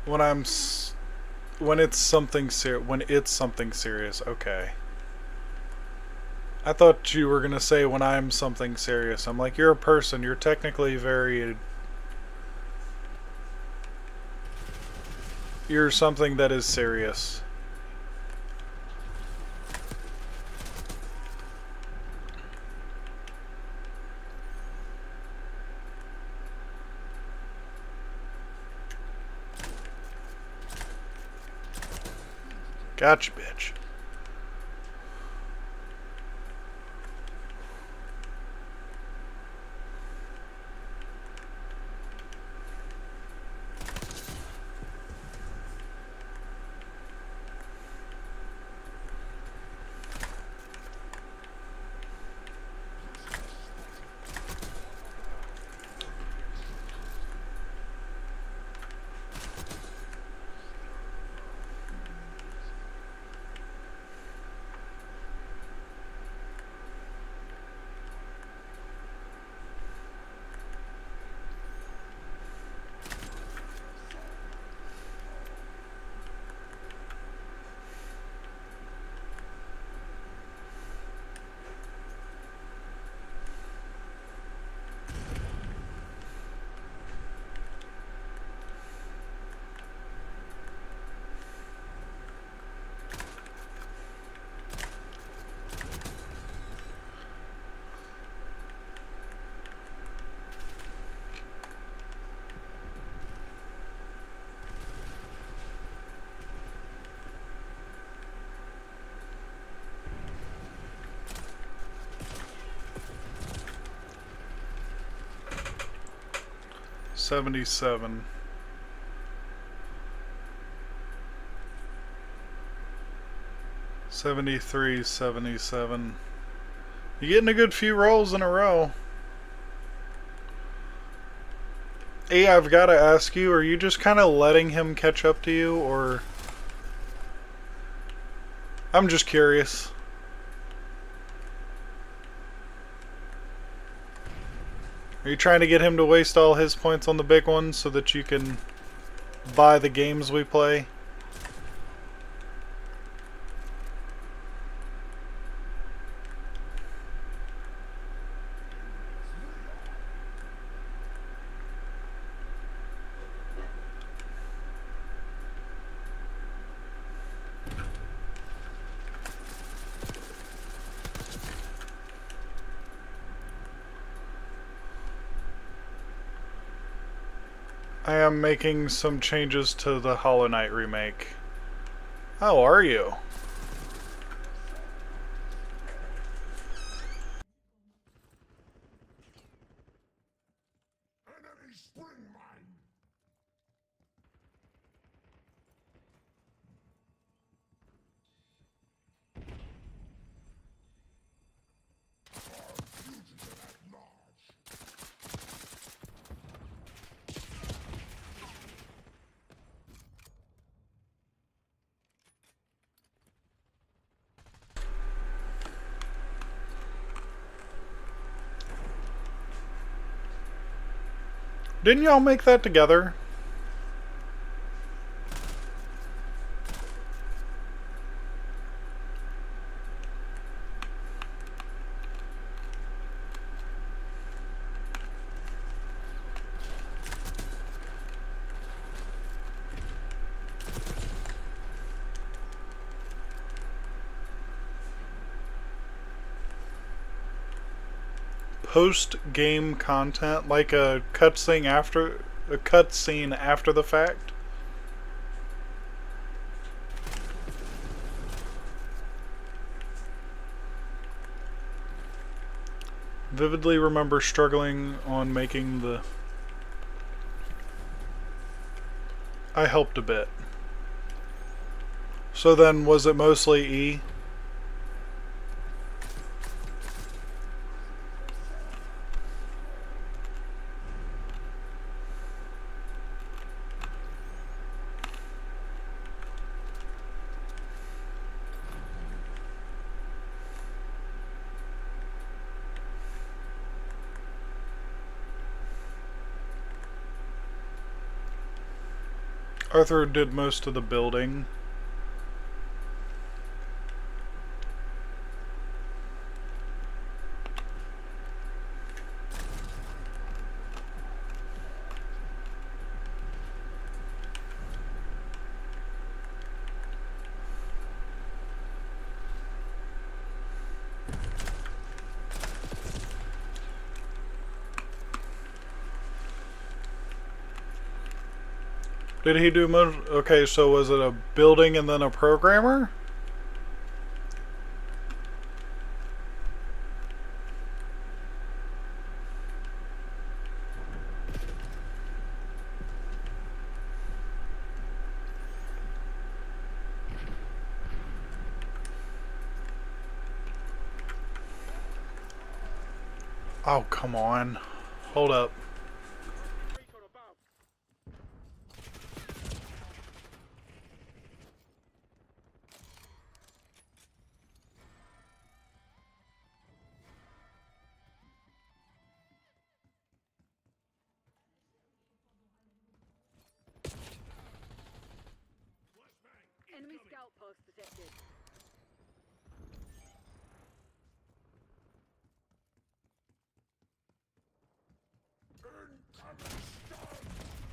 When it's something serious, okay. I thought you were gonna say when I'm something serious. I'm like, you're a person, you're technically you're something that is serious. Gotcha, bitch. 77. '73, '77. You're getting a good few rolls in a row. Hey, I've got to ask you, are you just kind of letting him catch up to you, or... I'm just curious. Are you trying to get him to waste all his points on the big ones so that you can buy the games we play? I am making some changes to the Hollow Knight remake. How are you? Didn't y'all make that together? Post-game content, like a cutscene after the fact? Vividly remember struggling on making the... I helped a bit. So then, was it mostly E? Arthur did most of the building. Did he do most? Okay, so was it a building and then a programmer? Oh, come on. Hold up. Enemy scout post detected.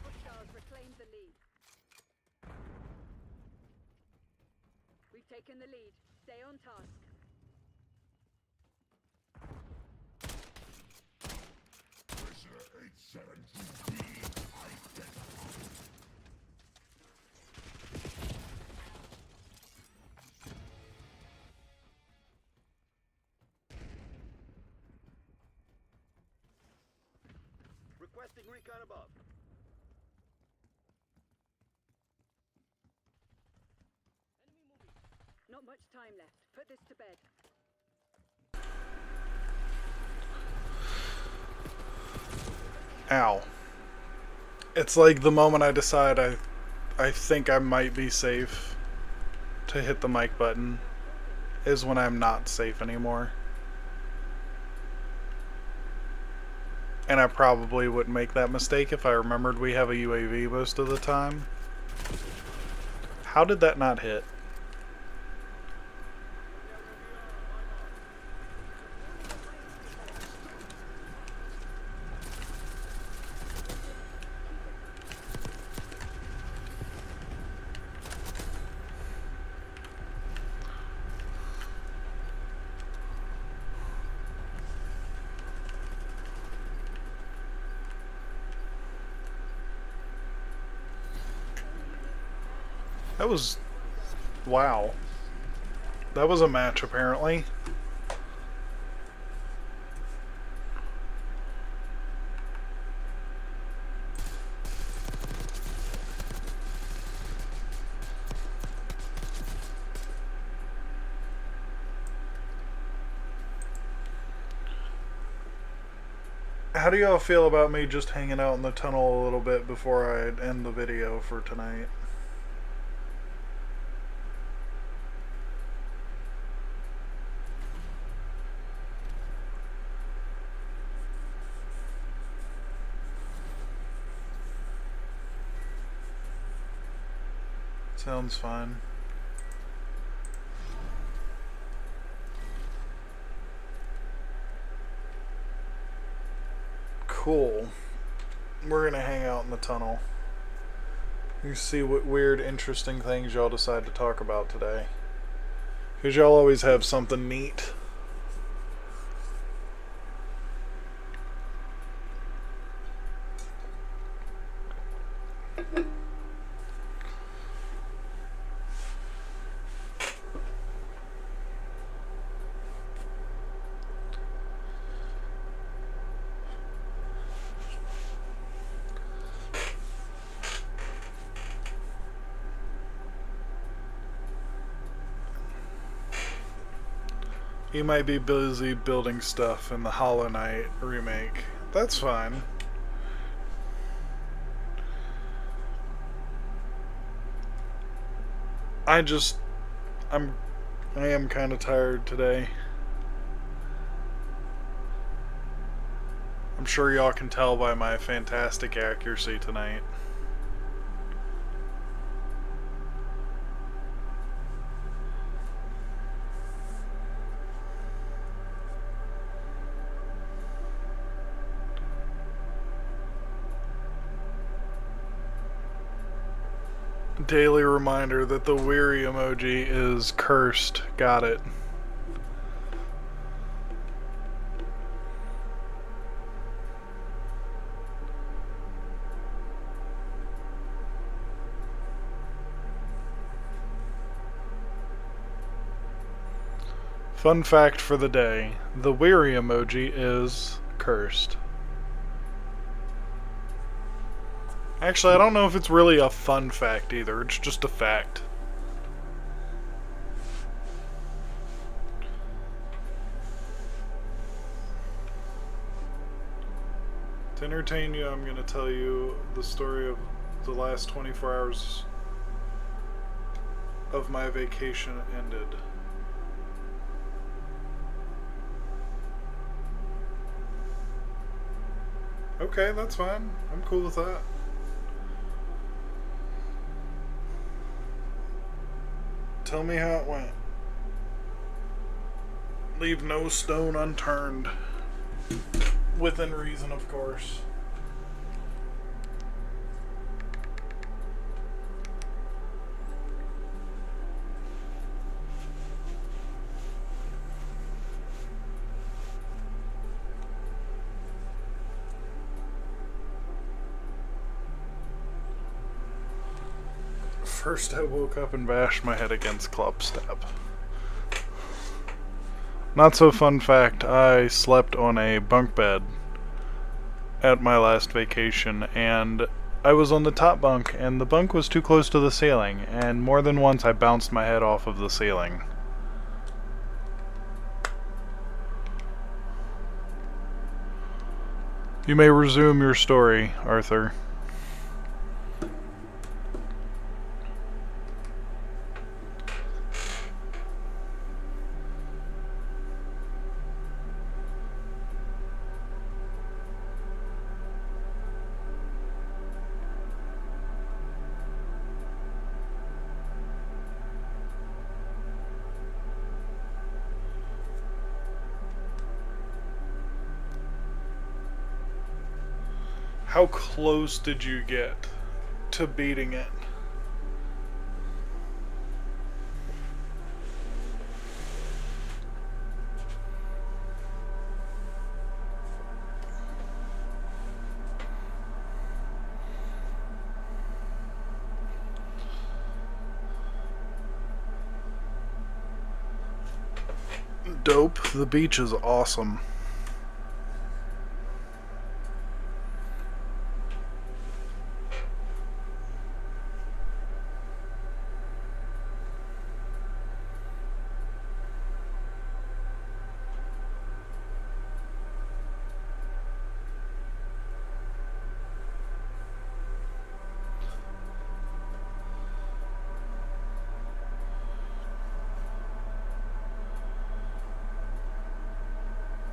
Hostiles reclaimed the lead. We've taken the lead. Stay on task. Prisoner 872B identified. Requesting recon above. Not much time left. Put this to bed. Ow. It's like the moment I decide I think I might be safe to hit the mic button is when I'm not safe anymore. And I probably wouldn't make that mistake if I remembered we have a UAV most of the time. How did that not hit? That was... wow. That was a match, apparently. How do y'all feel about me just hanging out in the tunnel a little bit before I end the video for tonight? Sounds fine. Cool. We're gonna hang out in the tunnel. You see what weird, interesting things y'all decide to talk about today. Because y'all always have something neat. You might be busy building stuff in the Hollow Knight remake. That's fine. I am kind of tired today. I'm sure y'all can tell by my fantastic accuracy tonight. Daily reminder that the weary emoji is cursed. Got it. Fun fact for the day. The weary emoji is cursed. Actually, I don't know if it's really a fun fact either. It's just a fact. To entertain you, I'm going to tell you the story of the last 24 hours of my vacation ended. Okay, that's fine. I'm cool with that. Tell me how it went. Leave no stone unturned. Within reason, of course. First I woke up and bashed my head against club step. Not so fun fact, I slept on a bunk bed at my last vacation, and I was on the top bunk, and the bunk was too close to the ceiling, and more than once I bounced my head off of the ceiling. You may resume your story, Arthur. How close did you get to beating it? Dope. The beach is awesome.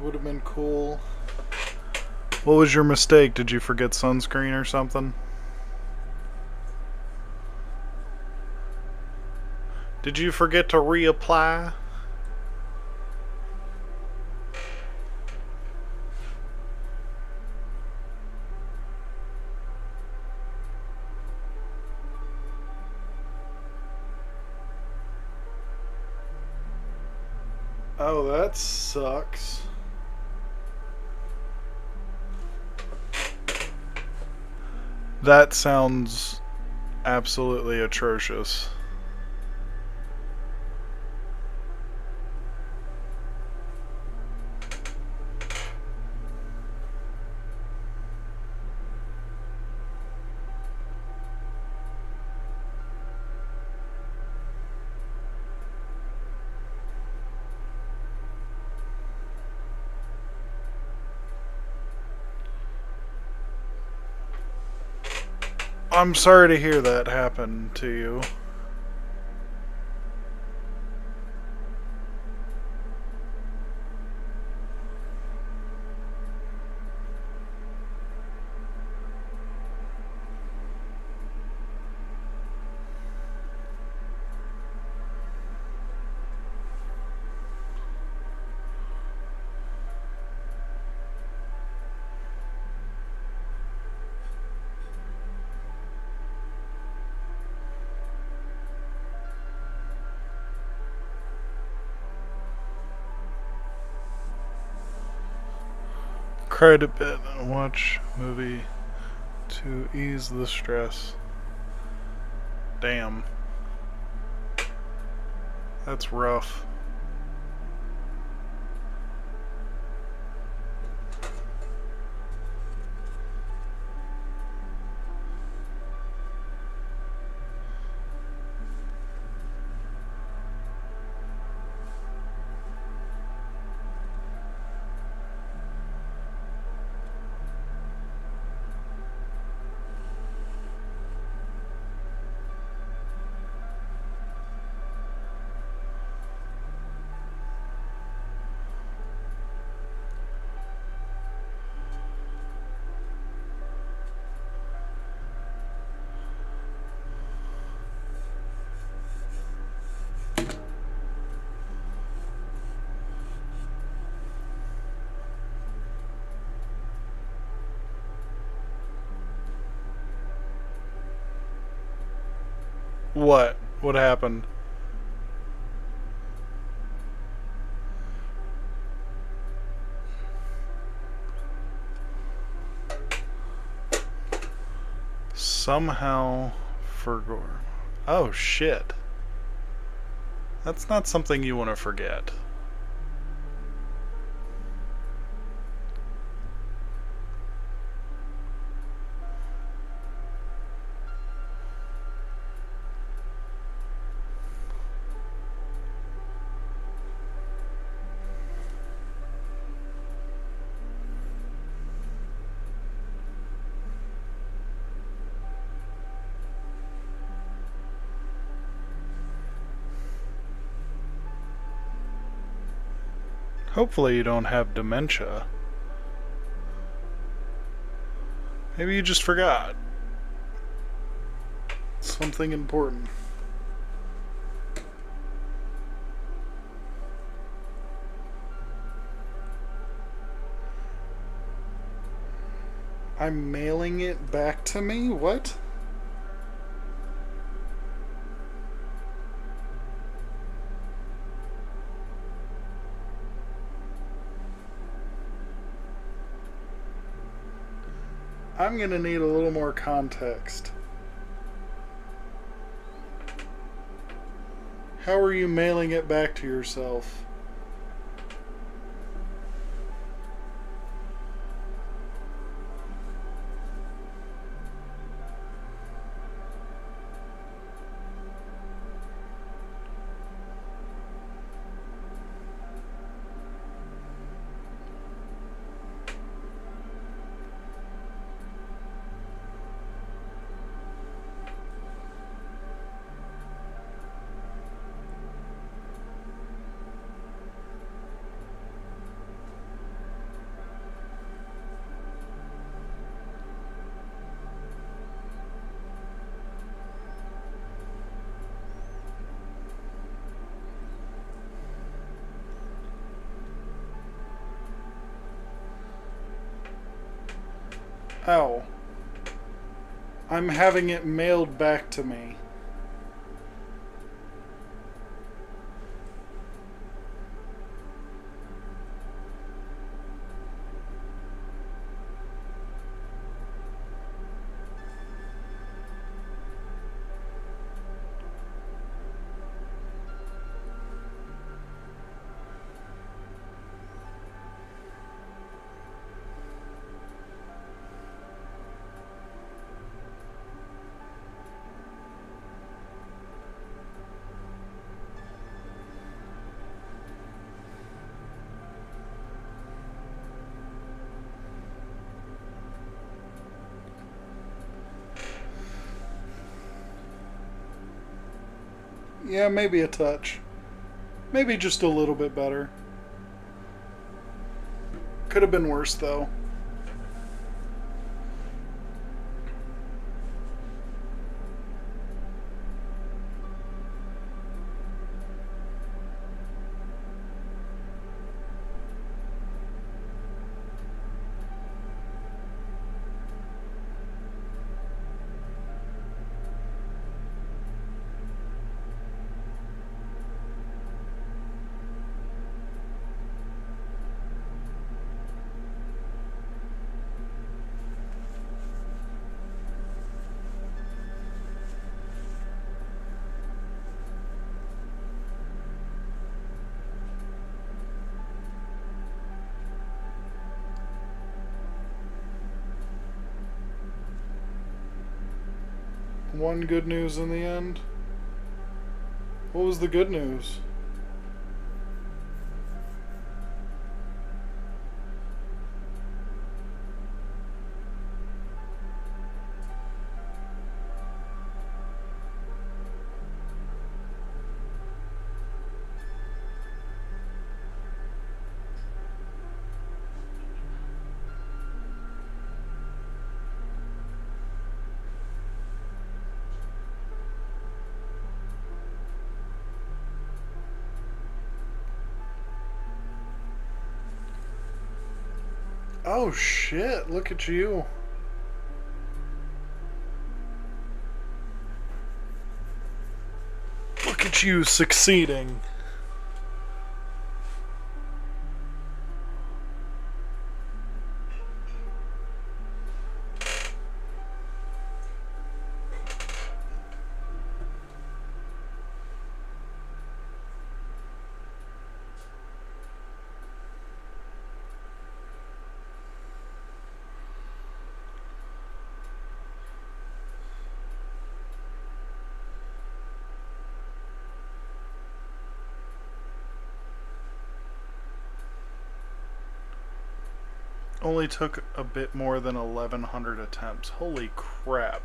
Would have been cool. What was your mistake? Did you forget sunscreen or something? Did you forget to reapply? Oh, that sucks. That sounds absolutely atrocious. I'm sorry to hear that happen to you. Cried a bit and watch movie to ease the stress. Damn. That's rough. What? What happened? Somehow forgot. Oh shit. That's not something you want to forget. Hopefully you don't have dementia. Maybe you just forgot something important. I'm mailing it back to me? What? I'm gonna need a little more context. How are you mailing it back to yourself? Oh. I'm having it mailed back to me. Yeah, maybe a touch. Maybe just a little bit better. Could have been worse, though. One good news in the end. What was the good news? Oh shit, look at you. Look at you succeeding. Only took a bit more than 1,100 attempts. Holy crap.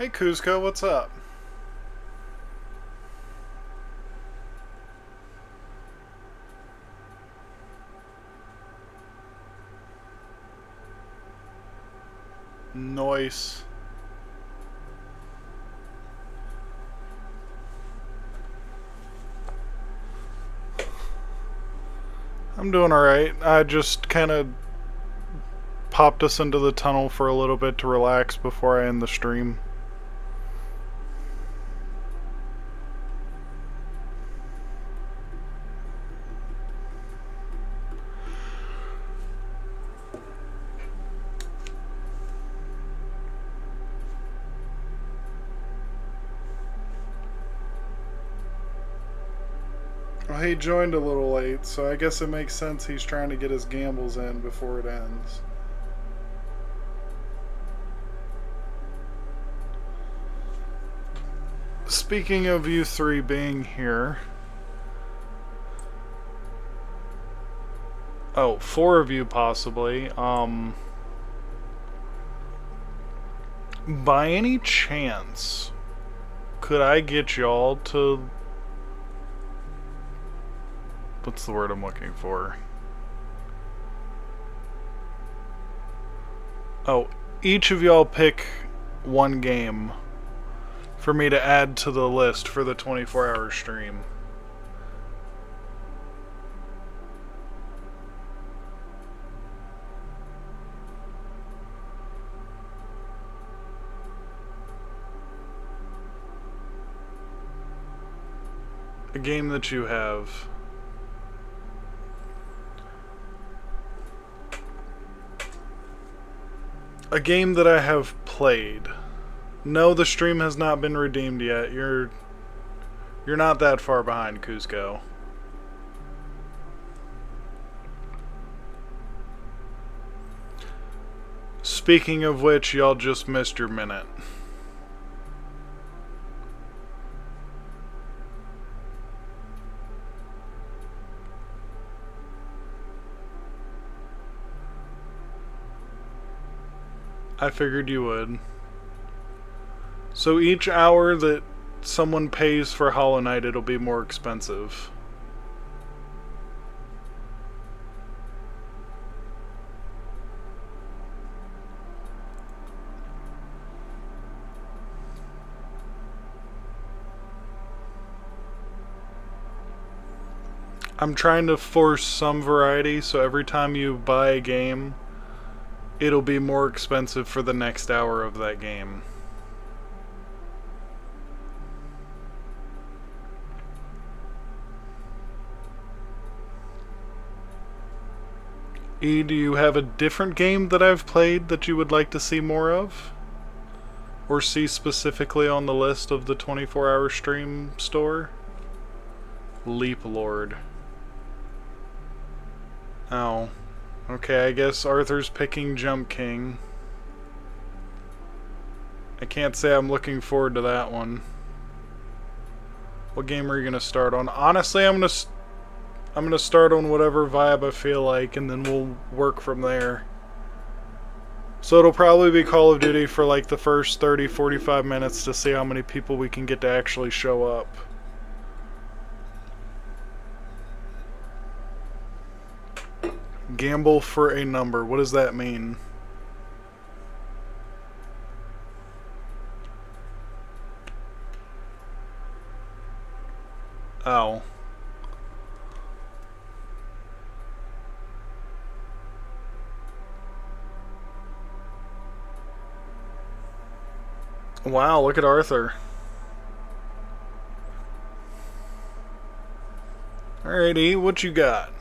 Hey Kuzco, what's up? Nice. I'm doing alright. I just kind of popped us into the tunnel for a little bit to relax before I end the stream. Well, he joined a little late, so I guess it makes sense he's trying to get his gambles in before it ends. Speaking of you three being here... Oh, 4 of you possibly. By any chance, could I get y'all to... What's the word I'm looking for? Oh, each of y'all pick one game for me to add to the list for the 24-hour stream. A game that you have. A game that I have played. No, the stream has not been redeemed yet. You're not that far behind, Kuzco. Speaking of which, y'all just missed your minute. I figured you would. So each hour that someone pays for Hollow Knight, it'll be more expensive. I'm trying to force some variety, so every time you buy a game, it'll be more expensive for the next hour of that game. E, do you have a different game that I've played that you would like to see more of? Or see specifically on the list of the 24-hour stream store? Leap Lord. Oh. Okay, I guess Arthur's picking Jump King. I can't say I'm looking forward to that one. What game are you gonna start on? Honestly, I'm gonna start on whatever vibe I feel like, and then we'll work from there. So it'll probably be Call of Duty for like the first 30-45 minutes to see how many people we can get to actually show up. Gamble for a number. What does that mean? Oh. Wow, look at Arthur. Alrighty, what you got?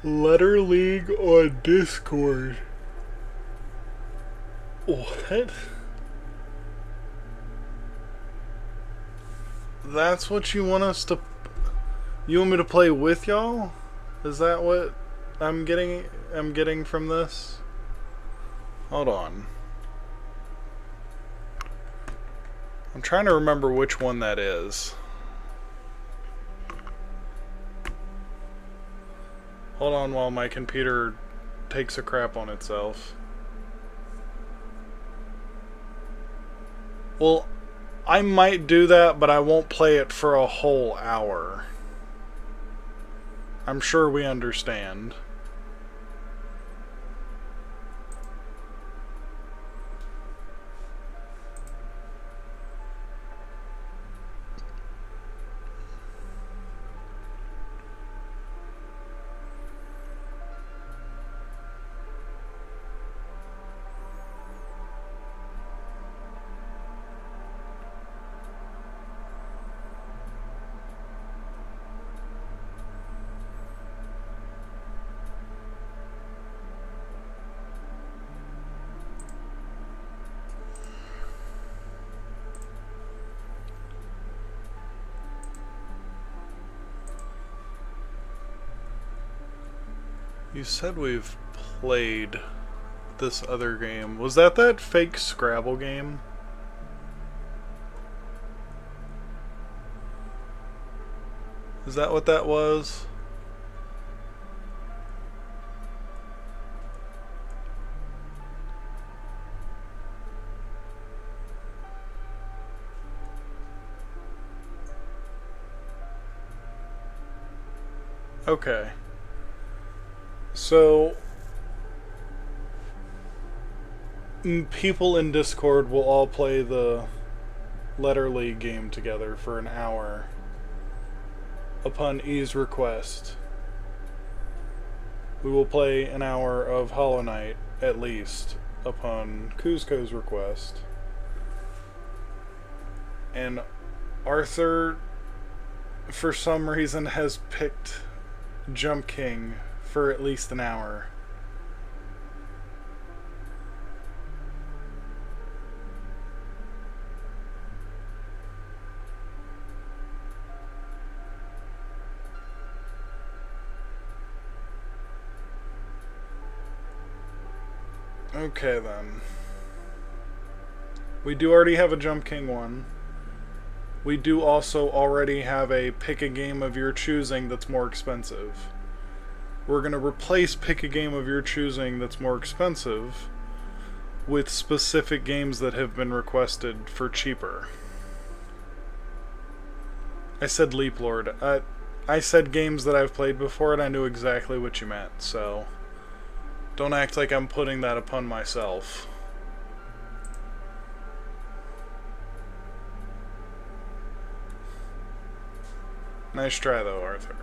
Letter League on Discord. What? That's what you want us to... You want me to play with y'all? Is that what I'm getting from this? Hold on. I'm trying to remember which one that is. Hold on while my computer takes a crap on itself. Well, I might do that, but I won't play it for a whole hour. I'm sure we understand. You said we've played this other game. Was that fake Scrabble game? Is that what that was? Okay. So, people in Discord will all play the Letter League game together for an hour upon E's request. We will play an hour of Hollow Knight, at least, upon Kuzco's request. And Arthur, for some reason, has picked Jump King for at least an hour. Okay then. We do already have a Jump King one. We do also already have a pick a game of your choosing that's more expensive. We're going to replace pick a game of your choosing that's more expensive with specific games that have been requested for cheaper. I said Leap Lord. I said games that I've played before and I knew exactly what you meant, so don't act like I'm putting that upon myself. Nice try though, Arthur.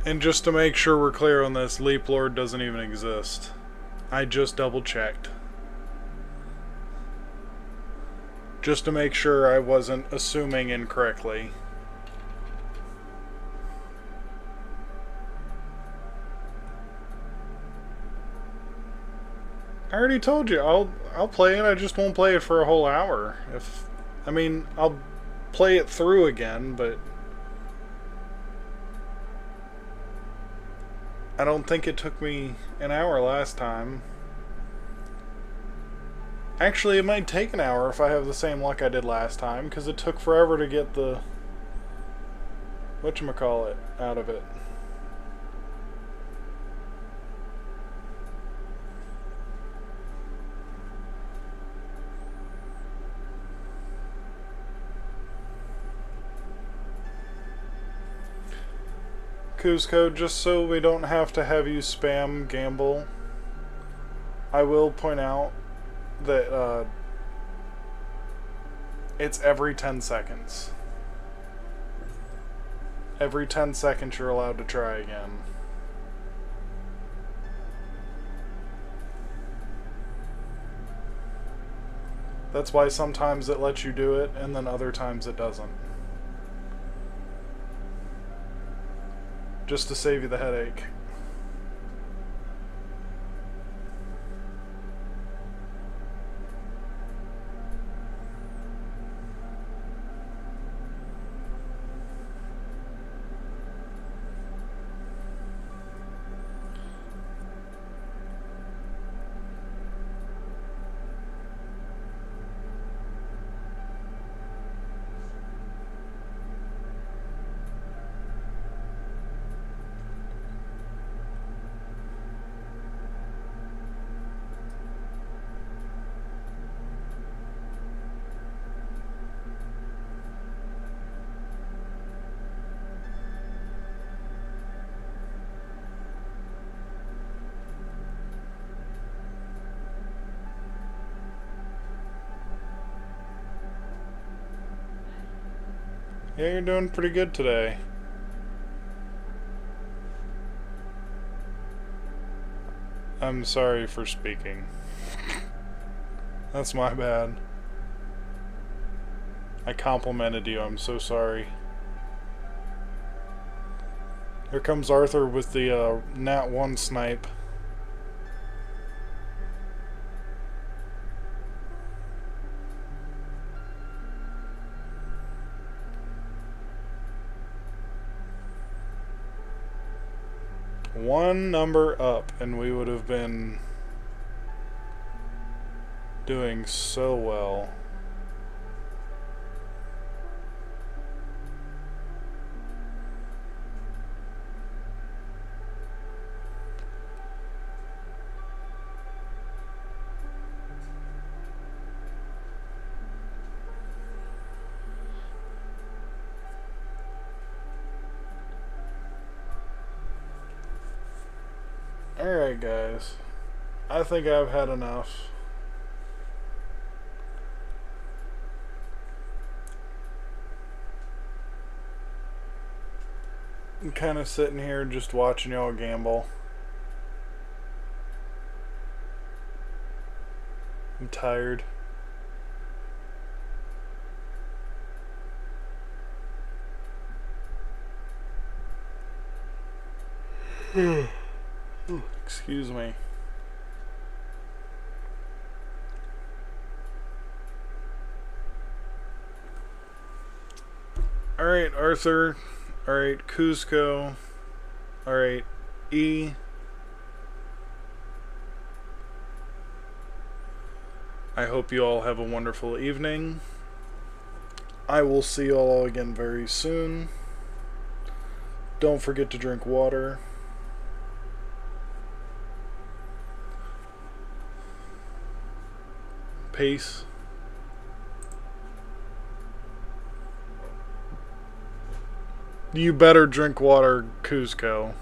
And just to make sure we're clear on this, Leap Lord doesn't even exist. I just double checked. Just to make sure I wasn't assuming incorrectly. I already told you, I'll play it, I just won't play it for a whole hour. I'll play it through again, but I don't think it took me an hour last time. Actually, it might take an hour if I have the same luck I did last time, because it took forever to get the whatchamacallit out of it. Cusco, just so we don't have to have you spam gamble, I will point out that it's every 10 seconds. Every 10 seconds you're allowed to try again. That's why sometimes it lets you do it, and then other times it doesn't. Just to save you the headache. Yeah, you're doing pretty good today. I'm sorry for speaking. That's my bad. I complimented you, I'm so sorry. Here comes Arthur with the Nat 1 snipe. One number up, and we would have been doing so well. Alright guys, I think I've had enough. I'm kind of sitting here just watching y'all gamble. I'm tired. Excuse me. Alright, Arthur. Alright, Cusco. Alright, E. I hope you all have a wonderful evening. I will see you all again very soon. Don't forget to drink water. Peace. You better drink water, Cusco.